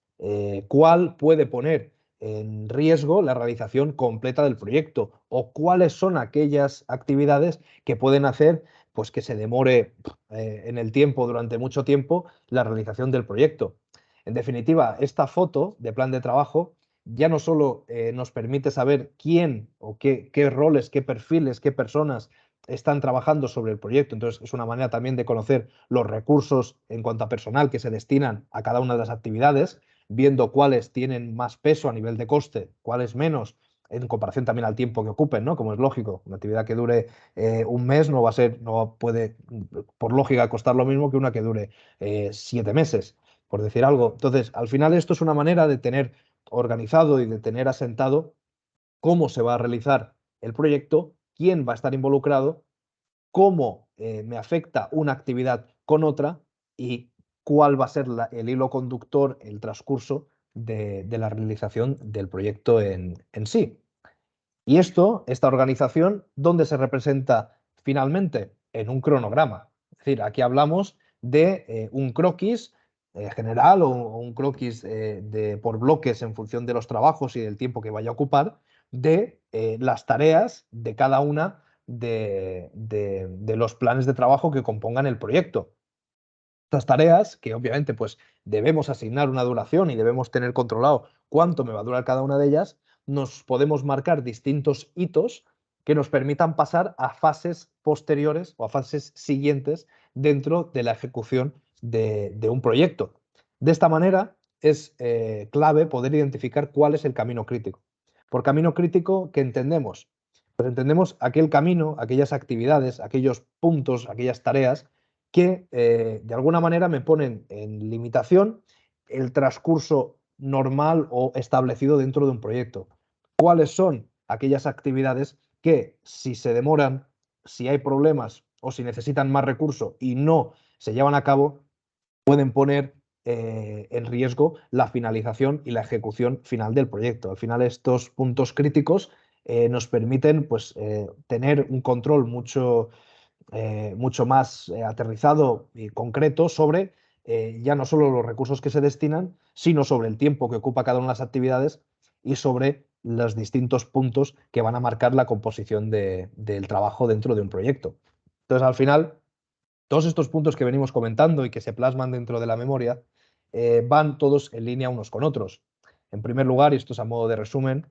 cuál puede poner en riesgo la realización completa del proyecto o cuáles son aquellas actividades que pueden hacer pues, que se demore en el tiempo, durante mucho tiempo, la realización del proyecto. En definitiva, esta foto de plan de trabajo ya no solo nos permite saber quién o qué roles, qué perfiles, qué personas están trabajando sobre el proyecto. Entonces, es una manera también de conocer los recursos en cuanto a personal que se destinan a cada una de las actividades, viendo cuáles tienen más peso a nivel de coste, cuáles menos, en comparación también al tiempo que ocupen, ¿no? Como es lógico, una actividad que dure un mes no puede, por lógica, costar lo mismo que una que dure 7 meses, por decir algo. Entonces, al final esto es una manera de tener organizado y de tener asentado cómo se va a realizar el proyecto, quién va a estar involucrado, cómo me afecta una actividad con otra y cuál va a ser el hilo conductor, el transcurso de la realización del proyecto en sí. Y esta organización, ¿dónde se representa finalmente? En un cronograma. Es decir, aquí hablamos de un croquis general o un croquis por bloques en función de los trabajos y del tiempo que vaya a ocupar, de las tareas de cada una de los planes de trabajo que compongan el proyecto. Estas tareas, que obviamente pues, debemos asignar una duración y debemos tener controlado cuánto me va a durar cada una de ellas, nos podemos marcar distintos hitos que nos permitan pasar a fases posteriores o a fases siguientes dentro de la ejecución de un proyecto. De esta manera es clave poder identificar cuál es el camino crítico. Por camino crítico, ¿qué entendemos? Pues entendemos aquel camino, aquellas actividades, aquellos puntos, aquellas tareas que de alguna manera me ponen en limitación el transcurso normal o establecido dentro de un proyecto. ¿Cuáles son aquellas actividades que, si se demoran, si hay problemas o si necesitan más recursos y no se llevan a cabo, pueden poner en riesgo la finalización y la ejecución final del proyecto? Al final, estos puntos críticos nos permiten, pues, tener un control mucho más aterrizado y concreto sobre ya no solo los recursos que se destinan, sino sobre el tiempo que ocupa cada una de las actividades y sobre los distintos puntos que van a marcar la composición del trabajo dentro de un proyecto. Entonces, al final, todos estos puntos que venimos comentando y que se plasman dentro de la memoria van todos en línea unos con otros. En primer lugar, y esto es a modo de resumen,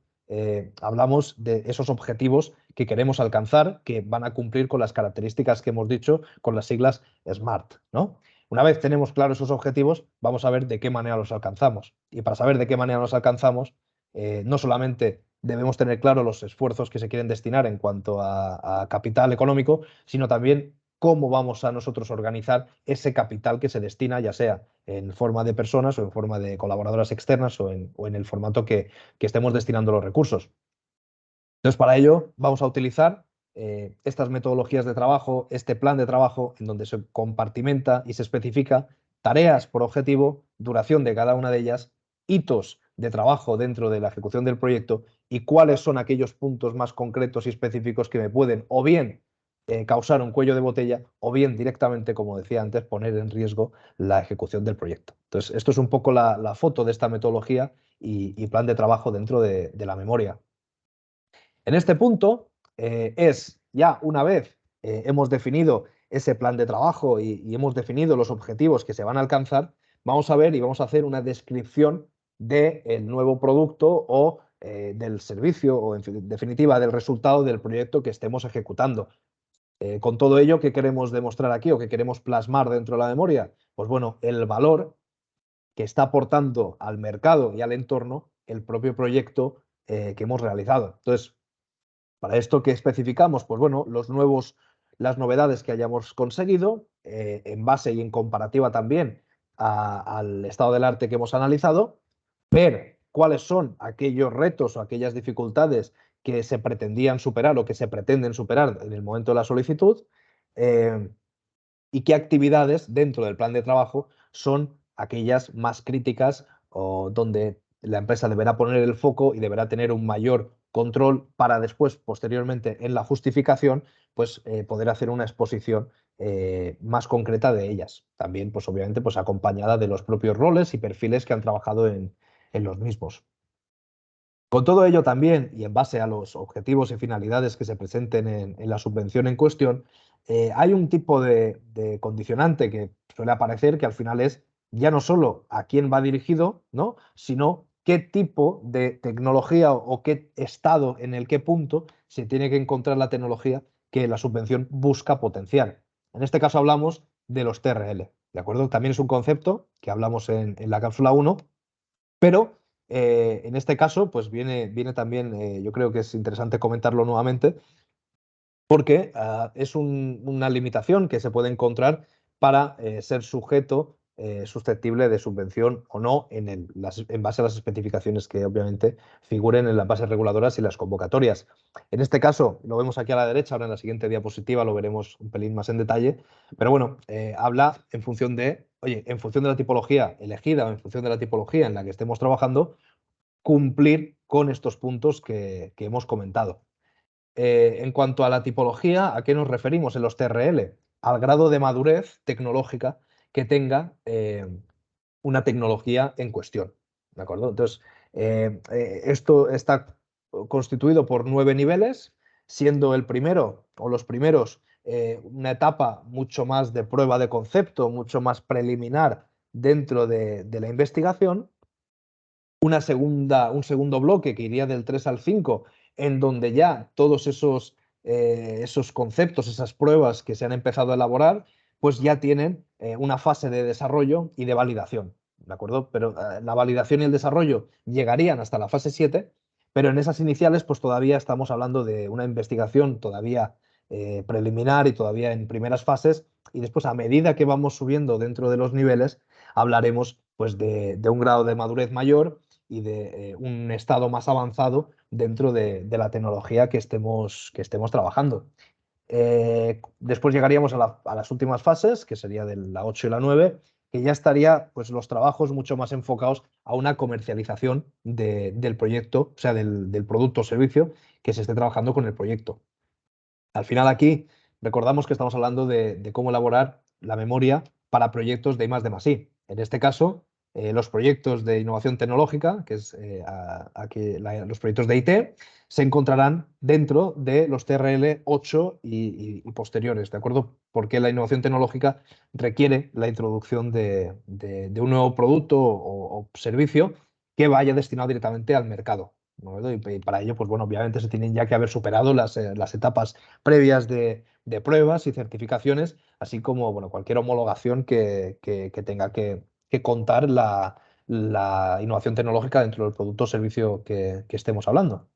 hablamos de esos objetivos que queremos alcanzar, que van a cumplir con las características que hemos dicho, con las siglas SMART, ¿no? Una vez tenemos claros esos objetivos, vamos a ver de qué manera los alcanzamos. Y para saber de qué manera los alcanzamos, no solamente debemos tener claro los esfuerzos que se quieren destinar en cuanto a capital económico, sino también cómo vamos a nosotros organizar ese capital que se destina, ya sea en forma de personas o en forma de colaboradoras externas o en el formato que estemos destinando los recursos. Entonces, para ello vamos a utilizar estas metodologías de trabajo, este plan de trabajo, en donde se compartimenta y se especifica tareas por objetivo, duración de cada una de ellas, hitos de trabajo dentro de la ejecución del proyecto y cuáles son aquellos puntos más concretos y específicos que me pueden o bien causar un cuello de botella o bien directamente, como decía antes, poner en riesgo la ejecución del proyecto. Entonces, esto es un poco la foto de esta metodología y plan de trabajo dentro de la memoria. En este punto es ya una vez hemos definido ese plan de trabajo y hemos definido los objetivos que se van a alcanzar, vamos a ver y vamos a hacer una descripción del nuevo producto o del servicio o, en definitiva, del resultado del proyecto que estemos ejecutando. Con todo ello, ¿qué queremos demostrar aquí o qué queremos plasmar dentro de la memoria? Pues bueno, el valor que está aportando al mercado y al entorno el propio proyecto que hemos realizado. Entonces, para esto, ¿qué especificamos? Pues bueno, las novedades que hayamos conseguido, en base y en comparativa también al estado del arte que hemos analizado, ver cuáles son aquellos retos o aquellas dificultades que se pretendían superar o que se pretenden superar en el momento de la solicitud, eh, y qué actividades dentro del plan de trabajo son aquellas más críticas o donde la empresa deberá poner el foco y deberá tener un mayor control para después, posteriormente, en la justificación, pues poder hacer una exposición más concreta de ellas. También, pues obviamente, pues acompañada de los propios roles y perfiles que han trabajado en los mismos. Con todo ello también, y en base a los objetivos y finalidades que se presenten en la subvención en cuestión, hay un tipo de condicionante que suele aparecer que al final es ya no solo a quién va dirigido, ¿no? Sino qué tipo de tecnología o qué estado, en el qué punto se tiene que encontrar la tecnología que la subvención busca potenciar. En este caso hablamos de los TRL, ¿de acuerdo? También es un concepto que hablamos en la cápsula 1, pero en este caso, pues viene también, yo creo que es interesante comentarlo nuevamente, porque es una limitación que se puede encontrar para ser sujeto susceptible de subvención o no en base a las especificaciones que obviamente figuren en las bases reguladoras y las convocatorias. En este caso, lo vemos aquí a la derecha, ahora en la siguiente diapositiva lo veremos un pelín más en detalle, pero bueno, habla en función de, oye, en función de la tipología elegida o en función de la tipología en la que estemos trabajando, cumplir con estos puntos que hemos comentado. En cuanto a la tipología, ¿a qué nos referimos en los TRL? Al grado de madurez tecnológica que tenga una tecnología en cuestión. ¿De acuerdo? Entonces, esto está constituido por 9 niveles, siendo el primero o los primeros una etapa mucho más de prueba de concepto, mucho más preliminar dentro de la investigación. Un segundo bloque que iría del 3 al 5, en donde ya todos esos conceptos, esas pruebas que se han empezado a elaborar, pues ya tienen una fase de desarrollo y de validación, ¿de acuerdo? Pero la validación y el desarrollo llegarían hasta la fase 7, pero en esas iniciales pues todavía estamos hablando de una investigación todavía preliminar y todavía en primeras fases, y después a medida que vamos subiendo dentro de los niveles hablaremos pues de un grado de madurez mayor y de un estado más avanzado dentro de la tecnología que estemos trabajando. Después llegaríamos a las últimas fases, que sería de la 8 y la 9, que ya estaría pues, los trabajos mucho más enfocados a una comercialización del proyecto, o sea, del producto o servicio que se esté trabajando con el proyecto. Al final aquí recordamos que estamos hablando de cómo elaborar la memoria para proyectos de I+D+I. En este caso, los proyectos de innovación tecnológica, que es aquí los proyectos de IT, se encontrarán dentro de los TRL 8 y posteriores, ¿de acuerdo? Porque la innovación tecnológica requiere la introducción de un nuevo producto o servicio que vaya destinado directamente al mercado. ¿No? Y para ello, pues bueno, obviamente se tienen ya que haber superado las etapas previas de pruebas y certificaciones, así como bueno, cualquier homologación que tenga que contar la innovación tecnológica dentro del producto o servicio que estemos hablando.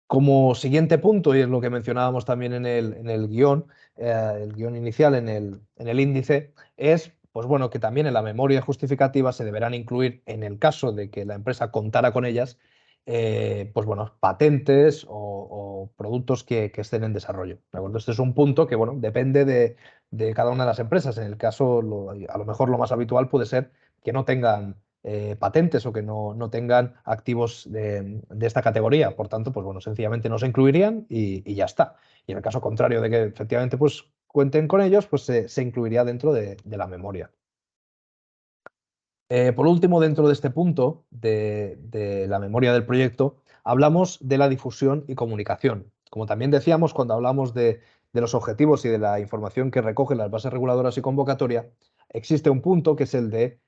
Como siguiente punto, y es lo que mencionábamos también en el guión inicial, en el índice, es pues bueno, que también en la memoria justificativa se deberán incluir, en el caso de que la empresa contara con ellas, pues bueno, patentes o productos que estén en desarrollo. ¿De acuerdo? Este es un punto que bueno, depende de cada una de las empresas. En el caso, a lo mejor lo más habitual puede ser que no tengan patentes o que no tengan activos de esta categoría. Por tanto, pues bueno, sencillamente no se incluirían y ya está. Y en el caso contrario de que efectivamente pues, cuenten con ellos, pues se incluiría dentro de la memoria. Por último, dentro de este punto de la memoria del proyecto, hablamos de la difusión y comunicación. Como también decíamos cuando hablamos de los objetivos y de la información que recogen las bases reguladoras y convocatoria, existe un punto que es el de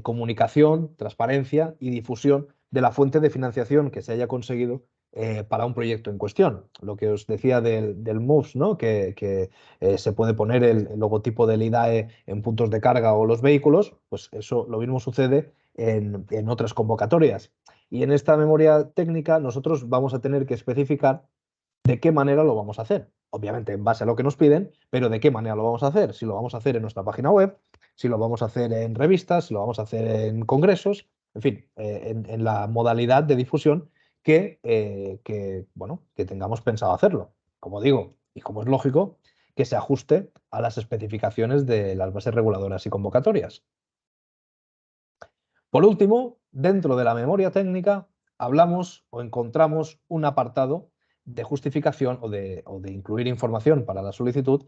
comunicación, transparencia y difusión de la fuente de financiación que se haya conseguido para un proyecto en cuestión. Lo que os decía del MOVES, ¿no? que se puede poner el logotipo del IDAE en puntos de carga o los vehículos, pues eso lo mismo sucede en otras convocatorias. Y en esta memoria técnica nosotros vamos a tener que especificar de qué manera lo vamos a hacer. Obviamente en base a lo que nos piden, pero de qué manera lo vamos a hacer. Si lo vamos a hacer en nuestra página web, si lo vamos a hacer en revistas, si lo vamos a hacer en congresos, en fin, en la modalidad de difusión bueno, que tengamos pensado hacerlo. Como digo, y como es lógico, que se ajuste a las especificaciones de las bases reguladoras y convocatorias. Por último, dentro de la memoria técnica, hablamos o encontramos un apartado de justificación o de incluir información para la solicitud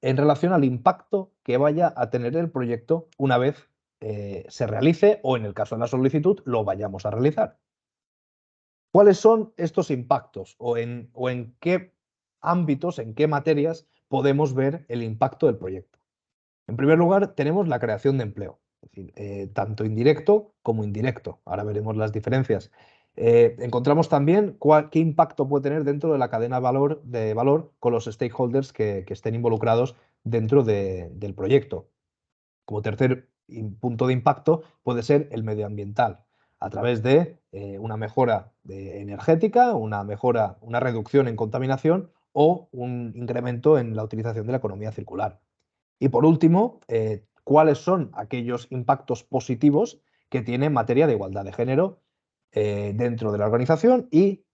en relación al impacto que vaya a tener el proyecto una vez se realice o, en el caso de la solicitud, lo vayamos a realizar. ¿Cuáles son estos impactos o en qué ámbitos, en qué materias podemos ver el impacto del proyecto? En primer lugar, tenemos la creación de empleo, es decir, tanto indirecto como indirecto. Ahora veremos las diferencias. Encontramos también qué impacto puede tener dentro de la cadena de valor con los stakeholders que estén involucrados dentro del proyecto. Como tercer punto de impacto puede ser el medioambiental, a través de una mejora energética, una reducción en contaminación o un incremento en la utilización de la economía circular. Y por último, ¿cuáles son aquellos impactos positivos que tiene en materia de igualdad de género dentro de la organización y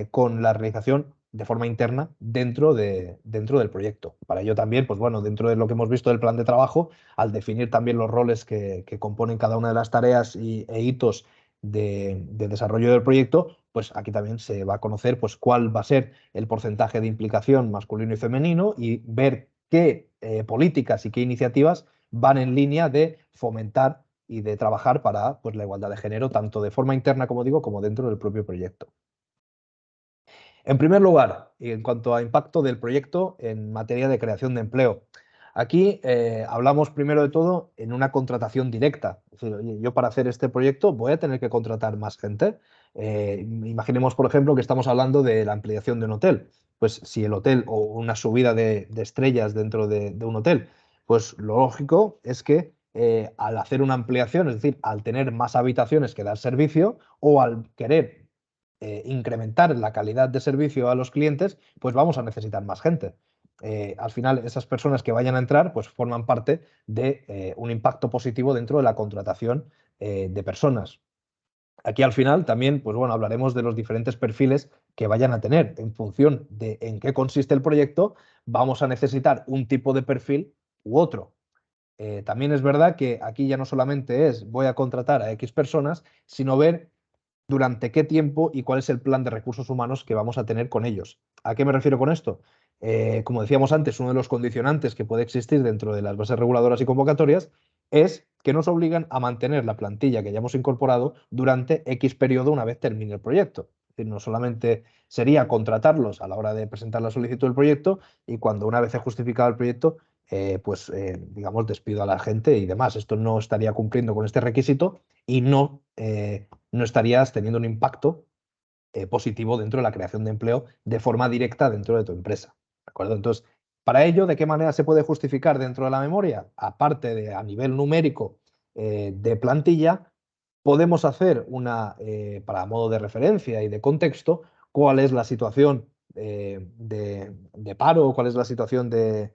con la realización de forma interna dentro del proyecto? Para ello también, pues bueno, dentro de lo que hemos visto del plan de trabajo, al definir también los roles que componen cada una de las tareas e hitos de desarrollo del proyecto, pues aquí también se va a conocer pues, cuál va a ser el porcentaje de implicación masculino y femenino y ver qué políticas y qué iniciativas van en línea de fomentar y de trabajar para pues, la igualdad de género, tanto de forma interna, como digo, como dentro del propio proyecto. En primer lugar, y en cuanto a impacto del proyecto en materia de creación de empleo, aquí hablamos primero de todo en una contratación directa. Es decir, oye, yo para hacer este proyecto voy a tener que contratar más gente. Imaginemos, por ejemplo, que estamos hablando de la ampliación de un hotel. Pues si el hotel o una subida de estrellas dentro de un hotel, pues lo lógico es que al hacer una ampliación, es decir, al tener más habitaciones que dar servicio o al querer incrementar la calidad de servicio a los clientes, pues vamos a necesitar más gente. al final esas personas que vayan a entrar pues forman parte de un impacto positivo dentro de la contratación de personas. Aquí al final también, pues bueno, hablaremos de los diferentes perfiles que vayan a tener. En función de en qué consiste el proyecto, vamos a necesitar un tipo de perfil u otro. También es verdad que aquí ya no solamente es voy a contratar a X personas, sino ver durante qué tiempo y cuál es el plan de recursos humanos que vamos a tener con ellos. ¿A qué me refiero con esto? Como decíamos antes, uno de los condicionantes que puede existir dentro de las bases reguladoras y convocatorias es que nos obligan a mantener la plantilla que hayamos incorporado durante X periodo una vez termine el proyecto. Es decir, no solamente sería contratarlos a la hora de presentar la solicitud del proyecto y cuando una vez he justificado el proyecto, digamos, despido a la gente y demás. Esto no estaría cumpliendo con este requisito y no estarías teniendo un impacto positivo dentro de la creación de empleo de forma directa dentro de tu empresa. ¿De acuerdo? Entonces, para ello, ¿de qué manera se puede justificar dentro de la memoria? Aparte de a nivel numérico de plantilla, podemos hacer para modo de referencia y de contexto, cuál es la situación de paro, cuál es la situación de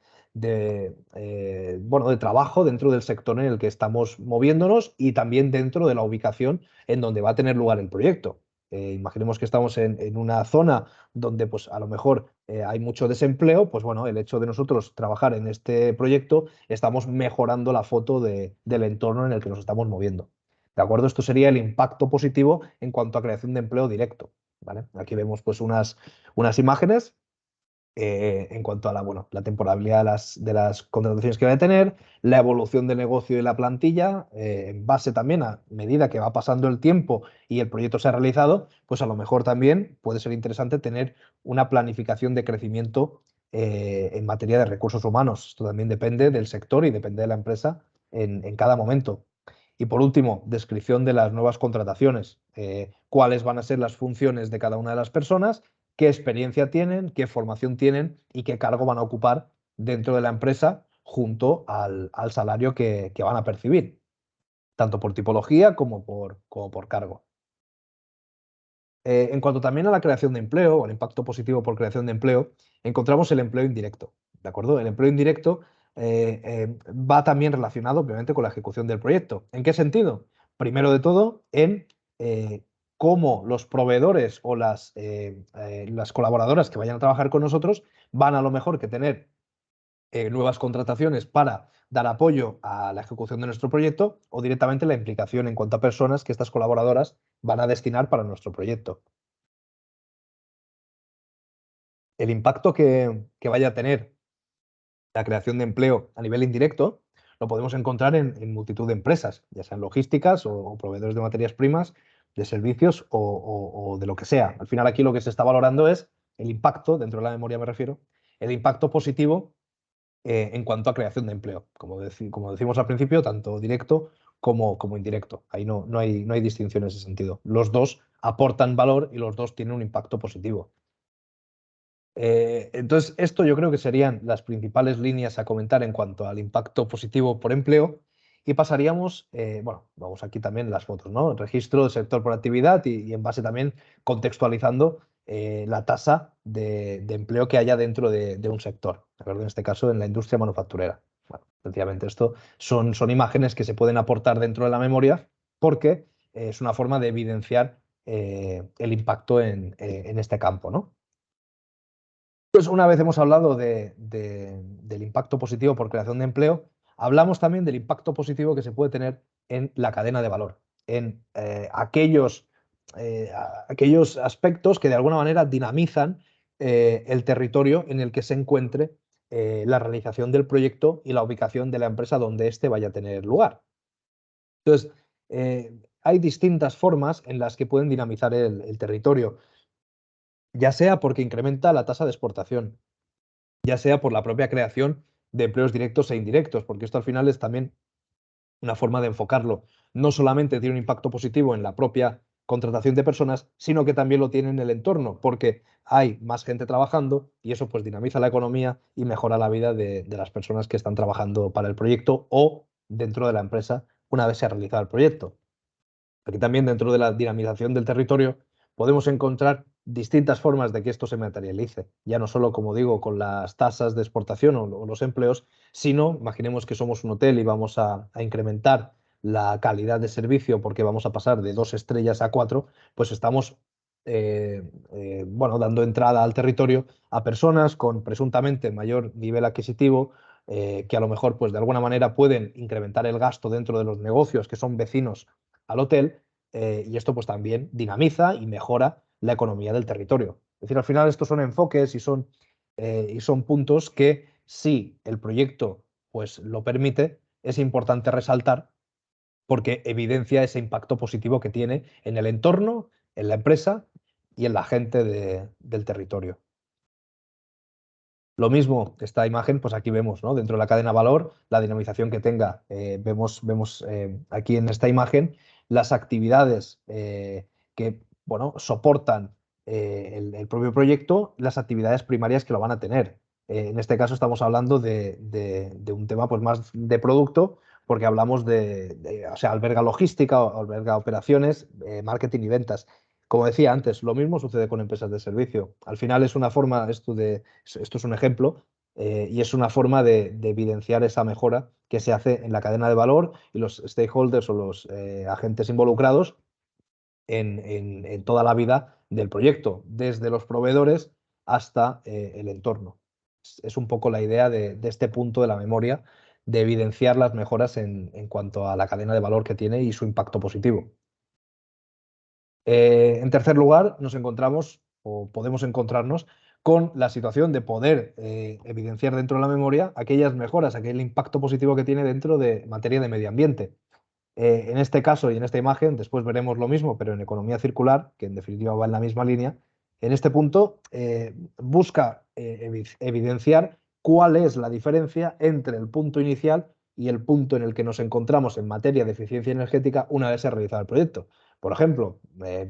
trabajo dentro del sector en el que estamos moviéndonos y también dentro de la ubicación en donde va a tener lugar el proyecto. Imaginemos que estamos en una zona donde pues, a lo mejor hay mucho desempleo, pues bueno, el hecho de nosotros trabajar en este proyecto estamos mejorando la foto del entorno en el que nos estamos moviendo. ¿De acuerdo? Esto sería el impacto positivo en cuanto a creación de empleo directo. ¿Vale? Aquí vemos pues, unas imágenes en cuanto a la temporalidad de las contrataciones que va a tener, la evolución del negocio y la plantilla, en base también a medida que va pasando el tiempo y el proyecto se ha realizado, pues a lo mejor también puede ser interesante tener una planificación de crecimiento en materia de recursos humanos. Esto también depende del sector y depende de la empresa en cada momento. Y por último, descripción de las nuevas contrataciones. Cuáles van a ser las funciones de cada una de las personas, qué experiencia tienen, qué formación tienen y qué cargo van a ocupar dentro de la empresa junto al salario que van a percibir, tanto por tipología como por cargo. En cuanto también a la creación de empleo o el impacto positivo por creación de empleo, encontramos el empleo indirecto. ¿De acuerdo? El empleo indirecto va también relacionado, obviamente, con la ejecución del proyecto. ¿En qué sentido? Primero de todo, en cómo los proveedores o las colaboradoras que vayan a trabajar con nosotros van a lo mejor que tener nuevas contrataciones para dar apoyo a la ejecución de nuestro proyecto o directamente la implicación en cuanto a personas que estas colaboradoras van a destinar para nuestro proyecto. El impacto que vaya a tener la creación de empleo a nivel indirecto lo podemos encontrar en multitud de empresas, ya sean logísticas o proveedores de materias primas, de servicios o de lo que sea. Al final aquí lo que se está valorando es el impacto, dentro de la memoria me refiero, el impacto positivo en cuanto a creación de empleo. Como decimos al principio, tanto directo como indirecto. Ahí no hay distinción en ese sentido. Los dos aportan valor y los dos tienen un impacto positivo. Entonces, esto yo creo que serían las principales líneas a comentar en cuanto al impacto positivo por empleo. Y pasaríamos, vamos aquí también las fotos, ¿no? Registro del sector por actividad y en base también contextualizando la tasa de empleo que haya dentro de un sector, ¿de acuerdo? En este caso, en la industria manufacturera. Bueno, sencillamente esto son imágenes que se pueden aportar dentro de la memoria porque es una forma de evidenciar el impacto en este campo, ¿no? Pues una vez hemos hablado del impacto positivo por creación de empleo, hablamos también del impacto positivo que se puede tener en la cadena de valor, en aquellos aspectos que de alguna manera dinamizan el territorio en el que se encuentre la realización del proyecto y la ubicación de la empresa donde éste vaya a tener lugar. Entonces, hay distintas formas en las que pueden dinamizar el territorio, ya sea porque incrementa la tasa de exportación, ya sea por la propia creación de empleos directos e indirectos, porque esto al final es también una forma de enfocarlo. No solamente tiene un impacto positivo en la propia contratación de personas, sino que también lo tiene en el entorno, porque hay más gente trabajando y eso pues dinamiza la economía y mejora la vida de las personas que están trabajando para el proyecto o dentro de la empresa una vez se ha realizado el proyecto. Aquí también dentro de la dinamización del territorio podemos encontrar distintas formas de que esto se materialice, ya no solo, como digo, con las tasas de exportación o los empleos, sino, imaginemos que somos un hotel y vamos a incrementar la calidad de servicio porque vamos a pasar de 2 estrellas a 4, pues estamos bueno, dando entrada al territorio a personas con presuntamente mayor nivel adquisitivo, que a lo mejor pues de alguna manera pueden incrementar el gasto dentro de los negocios que son vecinos al hotel, y esto pues también dinamiza y mejora la economía del territorio. Es decir, al final estos son enfoques y son puntos que, si el proyecto pues lo permite, es importante resaltar porque evidencia ese impacto positivo que tiene en el entorno, en la empresa y en la gente del territorio. Lo mismo, esta imagen, pues aquí vemos, ¿no? Dentro de la cadena valor, la dinamización que tenga. Vemos aquí en esta imagen las actividades que, bueno, soportan el propio proyecto, las actividades primarias que lo van a tener. En este caso estamos hablando de un tema pues, más de producto, porque hablamos o sea, alberga logística, alberga operaciones, marketing y ventas. Como decía antes, lo mismo sucede con empresas de servicio. Al final es una forma, esto es un ejemplo, y es una forma de evidenciar esa mejora que se hace en la cadena de valor y los stakeholders o los agentes involucrados en toda la vida del proyecto, desde los proveedores hasta el entorno. Es un poco la idea de este punto de la memoria, de evidenciar las mejoras en cuanto a la cadena de valor que tiene y su impacto positivo. En tercer lugar, nos encontramos o podemos encontrarnos con la situación de poder evidenciar dentro de la memoria aquellas mejoras, aquel impacto positivo que tiene dentro de materia de medio ambiente. En este caso y en esta imagen, después veremos lo mismo, pero en economía circular, que en definitiva va en la misma línea, en este punto busca evidenciar cuál es la diferencia entre el punto inicial y el punto en el que nos encontramos en materia de eficiencia energética una vez se ha realizado el proyecto. Por ejemplo,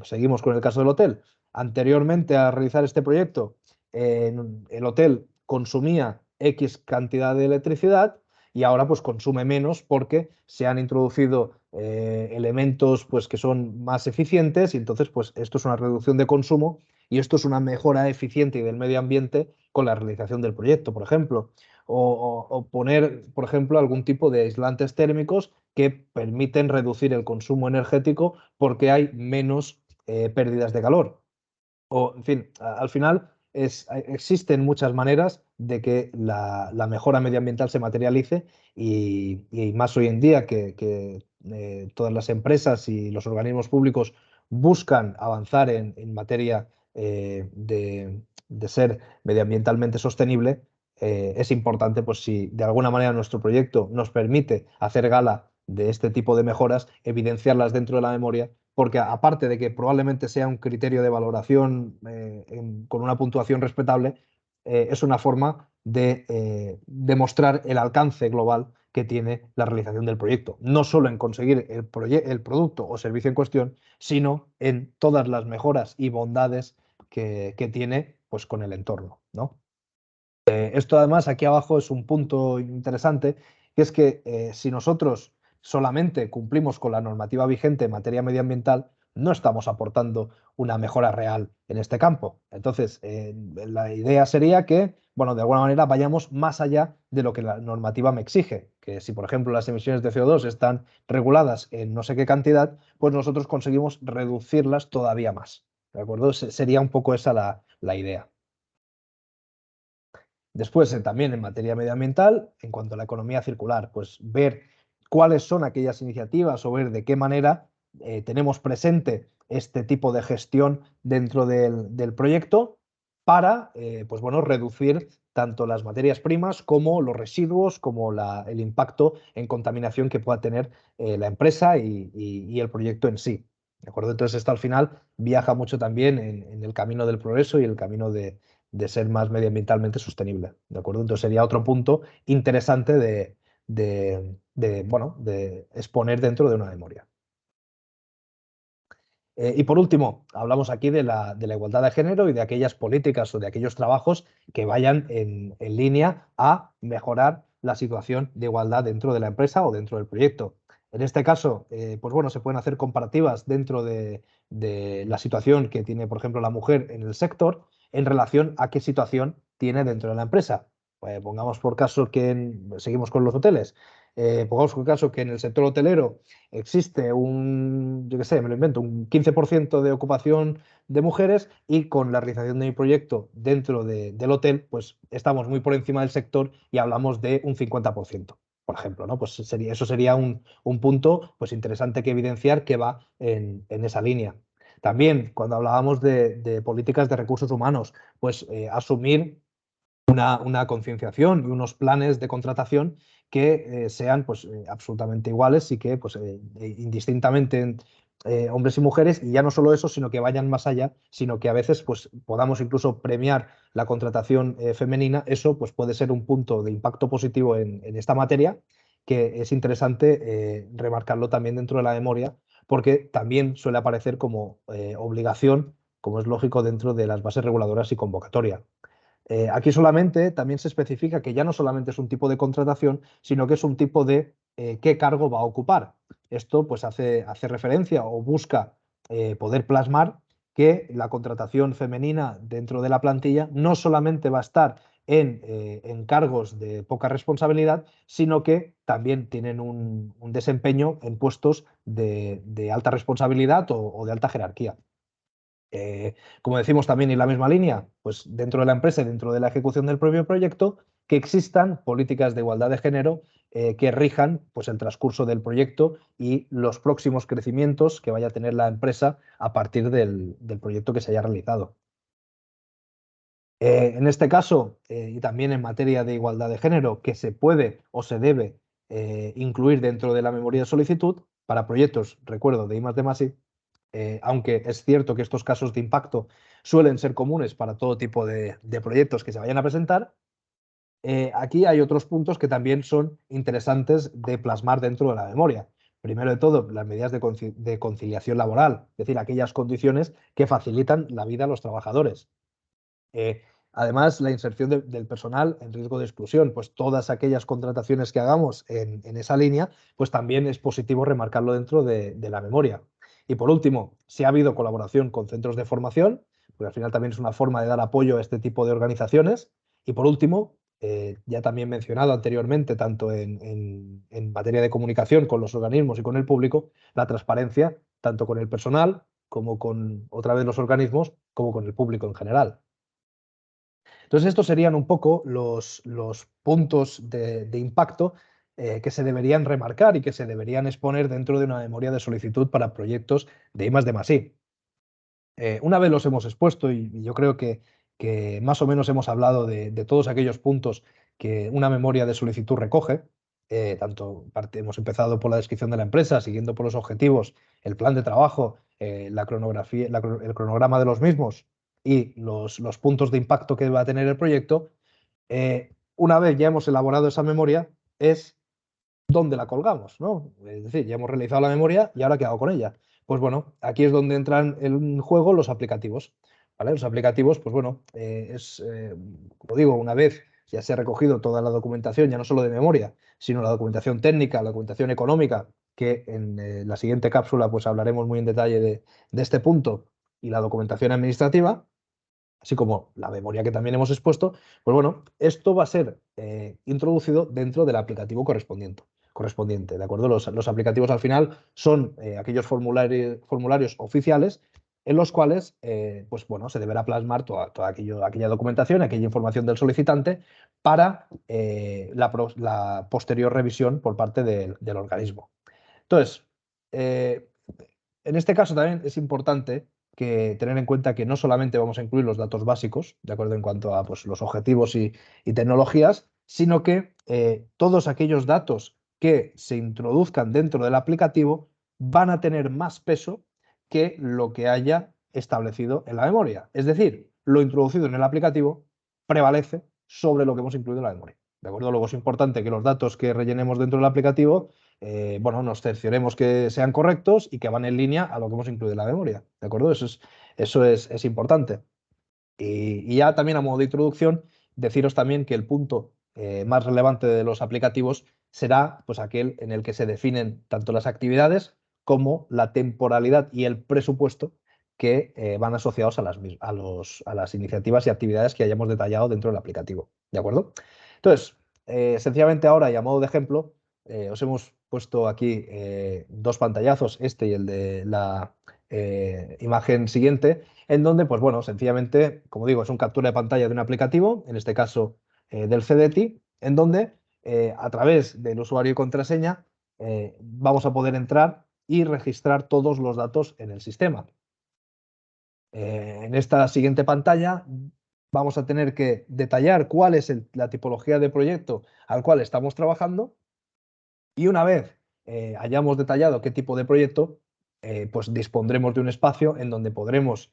seguimos con el caso del hotel. Anteriormente a realizar este proyecto, el hotel consumía X cantidad de electricidad y ahora pues consume menos porque se han introducido elementos pues, que son más eficientes y entonces pues esto es una reducción de consumo y esto es una mejora eficiente del medio ambiente con la realización del proyecto, por ejemplo. O poner, por ejemplo, algún tipo de aislantes térmicos que permiten reducir el consumo energético porque hay menos pérdidas de calor. O, en fin, al final existen muchas maneras de que la mejora medioambiental se materialice y más hoy en día que todas las empresas y los organismos públicos buscan avanzar en materia de ser medioambientalmente sostenible, es importante, pues si de alguna manera nuestro proyecto nos permite hacer gala de este tipo de mejoras, evidenciarlas dentro de la memoria porque aparte de que probablemente sea un criterio de valoración con una puntuación respetable, es una forma de demostrar el alcance global que tiene la realización del proyecto. No solo en conseguir el producto o servicio en cuestión, sino en todas las mejoras y bondades que tiene pues, con el entorno, ¿no? Esto además aquí abajo es un punto interesante, que es que si nosotros solamente cumplimos con la normativa vigente en materia medioambiental, no estamos aportando una mejora real en este campo. Entonces, la idea sería que, bueno, de alguna manera vayamos más allá de lo que la normativa me exige, que si, por ejemplo, las emisiones de CO2 están reguladas en no sé qué cantidad, pues nosotros conseguimos reducirlas todavía más. ¿De acuerdo? Sería un poco esa la idea. Después, también en materia medioambiental, en cuanto a la economía circular, pues ver cuáles son aquellas iniciativas o ver de qué manera tenemos presente este tipo de gestión dentro del proyecto para pues bueno, reducir tanto las materias primas como los residuos, como el impacto en contaminación que pueda tener la empresa y el proyecto en sí. ¿De acuerdo? Entonces, esto al final viaja mucho también en el camino del progreso y el camino de ser más medioambientalmente sostenible. ¿De acuerdo? Entonces sería otro punto interesante bueno, de exponer dentro de una memoria. Y por último, hablamos aquí de la igualdad de género y de aquellas políticas o de aquellos trabajos que vayan en línea a mejorar la situación de igualdad dentro de la empresa o dentro del proyecto. En este caso, pues bueno, se pueden hacer comparativas dentro de la situación que tiene, por ejemplo, la mujer en el sector en relación a qué situación tiene dentro de la empresa. Pongamos por caso seguimos con los hoteles, pongamos por caso que en el sector hotelero existe yo qué sé, me lo invento, un 15% de ocupación de mujeres y con la realización de mi proyecto dentro del hotel, pues estamos muy por encima del sector y hablamos de un 50%. Por ejemplo, ¿no? Pues eso sería un punto pues, interesante que evidenciar que va en esa línea. También, cuando hablábamos de políticas de recursos humanos, pues asumir una concienciación y unos planes de contratación que sean pues, absolutamente iguales y que pues, indistintamente hombres y mujeres, y ya no solo eso, sino que vayan más allá, sino que a veces pues, podamos incluso premiar la contratación femenina. Eso pues, puede ser un punto de impacto positivo en esta materia, que es interesante remarcarlo también dentro de la memoria, porque también suele aparecer como obligación, como es lógico, dentro de las bases reguladoras y convocatoria. Aquí solamente también se especifica que ya no solamente es un tipo de contratación, sino que es un tipo de qué cargo va a ocupar. Esto pues hace referencia o busca poder plasmar que la contratación femenina dentro de la plantilla no solamente va a estar en cargos de poca responsabilidad, sino que también tienen un desempeño en puestos de alta responsabilidad o de alta jerarquía. Como decimos también en la misma línea, pues dentro de la empresa y dentro de la ejecución del propio proyecto, que existan políticas de igualdad de género que rijan pues, el transcurso del proyecto y los próximos crecimientos que vaya a tener la empresa a partir del proyecto que se haya realizado. En este caso, y también en materia de igualdad de género, que se puede o se debe incluir dentro de la memoria de solicitud para proyectos, recuerdo, de I+D+I, aunque es cierto que estos casos de impacto suelen ser comunes para todo tipo de proyectos que se vayan a presentar, aquí hay otros puntos que también son interesantes de plasmar dentro de la memoria. Primero de todo, las medidas de conciliación laboral, es decir, aquellas condiciones que facilitan la vida a los trabajadores. Además, la inserción del personal en riesgo de exclusión, pues todas aquellas contrataciones que hagamos en esa línea, pues también es positivo remarcarlo dentro de la memoria. Y por último, si ha habido colaboración con centros de formación, porque al final también es una forma de dar apoyo a este tipo de organizaciones. Y por último, ya también mencionado anteriormente, tanto en materia de comunicación con los organismos y con el público, la transparencia, tanto con el personal como con otra vez los organismos, como con el público en general. Entonces, estos serían un poco los puntos de impacto que se deberían remarcar y que se deberían exponer dentro de una memoria de solicitud para proyectos de I+D+I. Una vez los hemos expuesto y yo creo que más o menos hemos hablado de todos aquellos puntos que una memoria de solicitud recoge, hemos empezado por la descripción de la empresa, siguiendo por los objetivos, el plan de trabajo, la cronografía, el cronograma de los mismos y los puntos de impacto que va a tener el proyecto. Una vez ya hemos elaborado esa memoria, es dónde la colgamos, ¿no? Es decir, ya hemos realizado la memoria y ahora ¿qué hago con ella? Pues bueno, aquí es donde entran en juego los aplicativos, ¿vale? Los aplicativos, pues bueno, como digo, una vez ya se ha recogido toda la documentación, ya no solo de memoria, sino la documentación técnica, la documentación económica, que en la siguiente cápsula pues hablaremos muy en detalle de este punto, y la documentación administrativa, así como la memoria que también hemos expuesto, pues bueno, esto va a ser introducido dentro del aplicativo correspondiente, ¿de acuerdo? Los aplicativos al final son aquellos formularios oficiales en los cuales, pues bueno, se deberá plasmar toda aquella documentación, aquella información del solicitante para la posterior revisión por parte del organismo. Entonces, en este caso también es importante tener en cuenta que no solamente vamos a incluir los datos básicos, de acuerdo en cuanto a pues, los objetivos y tecnologías, sino que todos aquellos datos que se introduzcan dentro del aplicativo van a tener más peso que lo que haya establecido en la memoria. Es decir, lo introducido en el aplicativo prevalece sobre lo que hemos incluido en la memoria. ¿De acuerdo? Luego es importante que los datos que rellenemos dentro del aplicativo bueno, nos cercioremos que sean correctos y que van en línea a lo que hemos incluido en la memoria. ¿De acuerdo? Eso es importante. Y ya también a modo de introducción, deciros también que el punto más relevante de los aplicativos será pues aquel en el que se definen tanto las actividades como la temporalidad y el presupuesto que van asociados a las iniciativas y actividades que hayamos detallado dentro del aplicativo. ¿De acuerdo? Entonces, sencillamente ahora, y a modo de ejemplo, os hemos puesto aquí dos pantallazos, este y el de la imagen siguiente, en donde, pues bueno, sencillamente, como digo, es un captura de pantalla de un aplicativo, en este caso del CDTI, en donde a través del usuario y contraseña vamos a poder entrar y registrar todos los datos en el sistema. En esta siguiente pantalla vamos a tener que detallar cuál es la tipología de proyecto al cual estamos trabajando y una vez hayamos detallado qué tipo de proyecto, pues dispondremos de un espacio en donde podremos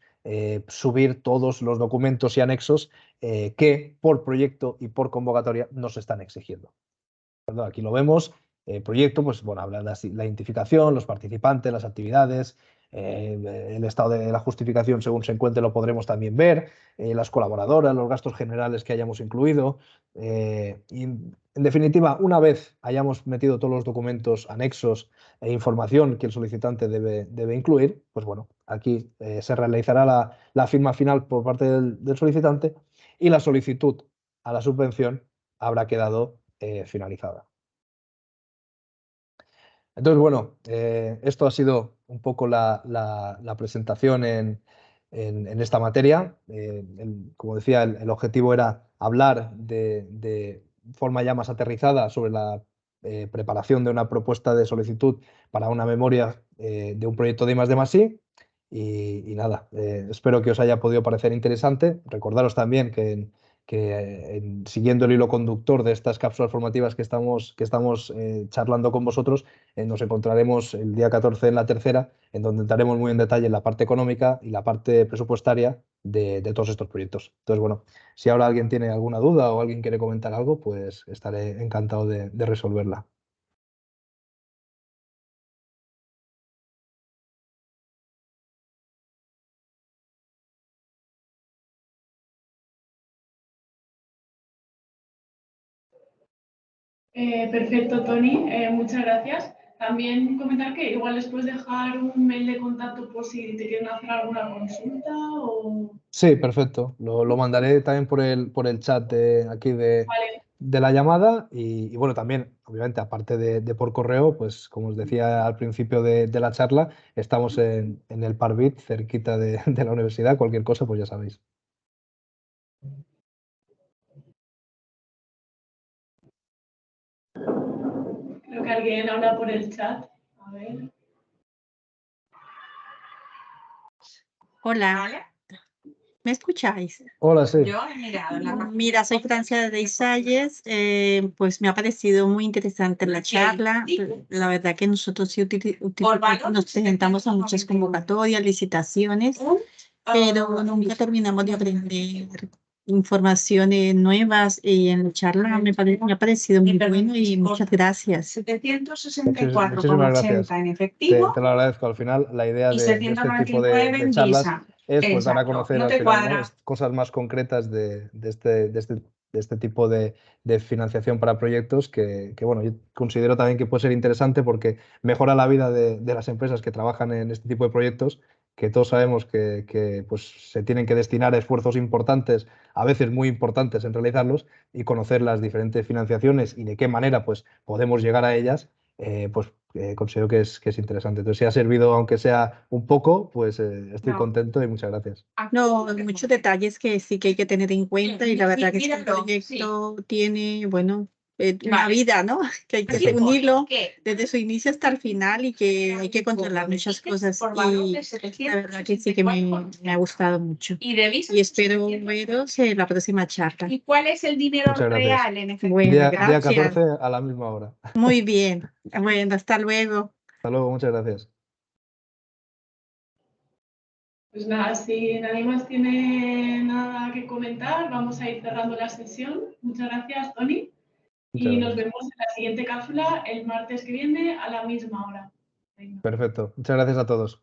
subir todos los documentos y anexos que por proyecto y por convocatoria nos están exigiendo. ¿Verdad? Aquí lo vemos, proyecto, pues bueno, habla de la identificación, los participantes, las actividades, el estado de la justificación según se encuentre lo podremos también ver, las colaboradoras, los gastos generales que hayamos incluido. Y en definitiva, una vez hayamos metido todos los documentos, anexos e información que el solicitante debe incluir, pues bueno, aquí se realizará la firma final por parte del solicitante y la solicitud a la subvención habrá quedado finalizada. Entonces, bueno, esto ha sido un poco la presentación en esta materia. Como decía, el objetivo era hablar de forma ya más aterrizada sobre la preparación de una propuesta de solicitud para una memoria de un proyecto de I+D+I. Y nada, espero que os haya podido parecer interesante. Recordaros también que siguiendo el hilo conductor de estas cápsulas formativas que estamos charlando con vosotros, nos encontraremos el día 14 en la tercera, en donde entraremos muy en detalle en la parte económica y la parte presupuestaria de todos estos proyectos. Entonces, bueno, si ahora alguien tiene alguna duda o alguien quiere comentar algo, pues estaré encantado de resolverla. Perfecto, Tony. Muchas gracias. También comentar que igual les puedes dejar un mail de contacto por si te quieren hacer alguna consulta o... Sí, perfecto. Lo mandaré también por el chat aquí Vale. de la llamada y bueno, también, obviamente, aparte de por correo, pues como os decía al principio de la charla, estamos en el Parvit, cerquita de la universidad. Cualquier cosa, pues ya sabéis. Creo que alguien habla por el chat. A ver. Hola, ¿me escucháis? Hola, sí. Mira, soy Francia de Salles, pues me ha parecido muy interesante la charla. La verdad que nosotros sí nos presentamos a muchas convocatorias, licitaciones, pero nunca terminamos de aprender informaciones nuevas y en la charla me ha parecido muy bueno y muchas gracias. Muchísimas gracias. En efectivo. Te lo agradezco. Al final, la idea de este tipo de charlas es pues, dar a conocer al final, ¿no? Cosas más concretas de este tipo de financiación para proyectos que, bueno, yo considero también que puede ser interesante porque mejora la vida de las empresas que trabajan en este tipo de proyectos, que todos sabemos que pues, se tienen que destinar esfuerzos importantes, a veces muy importantes en realizarlos, y conocer las diferentes financiaciones y de qué manera pues, podemos llegar a ellas, considero que es interesante. Entonces, si ha servido, aunque sea un poco, pues estoy contento y muchas gracias. No, muchos detalles que sí que hay que tener en cuenta y la verdad que este proyecto tiene, bueno, una vida, ¿no? Que hay que unirlo desde su inicio hasta el final y que hay que controlar muchas cosas y la verdad que sí que me ha gustado mucho. Y espero veros en la próxima charla. ¿Y cuál es el dinero real en efecto? Bueno, Día gracias. 14 a la misma hora. Muy bien. Bueno, hasta luego. Hasta luego, muchas gracias. Pues nada, si nadie más tiene nada que comentar, vamos a ir cerrando la sesión. Muchas gracias, Tony. Y nos vemos en la siguiente cápsula el martes que viene a la misma hora. Venga. Perfecto. Muchas gracias a todos.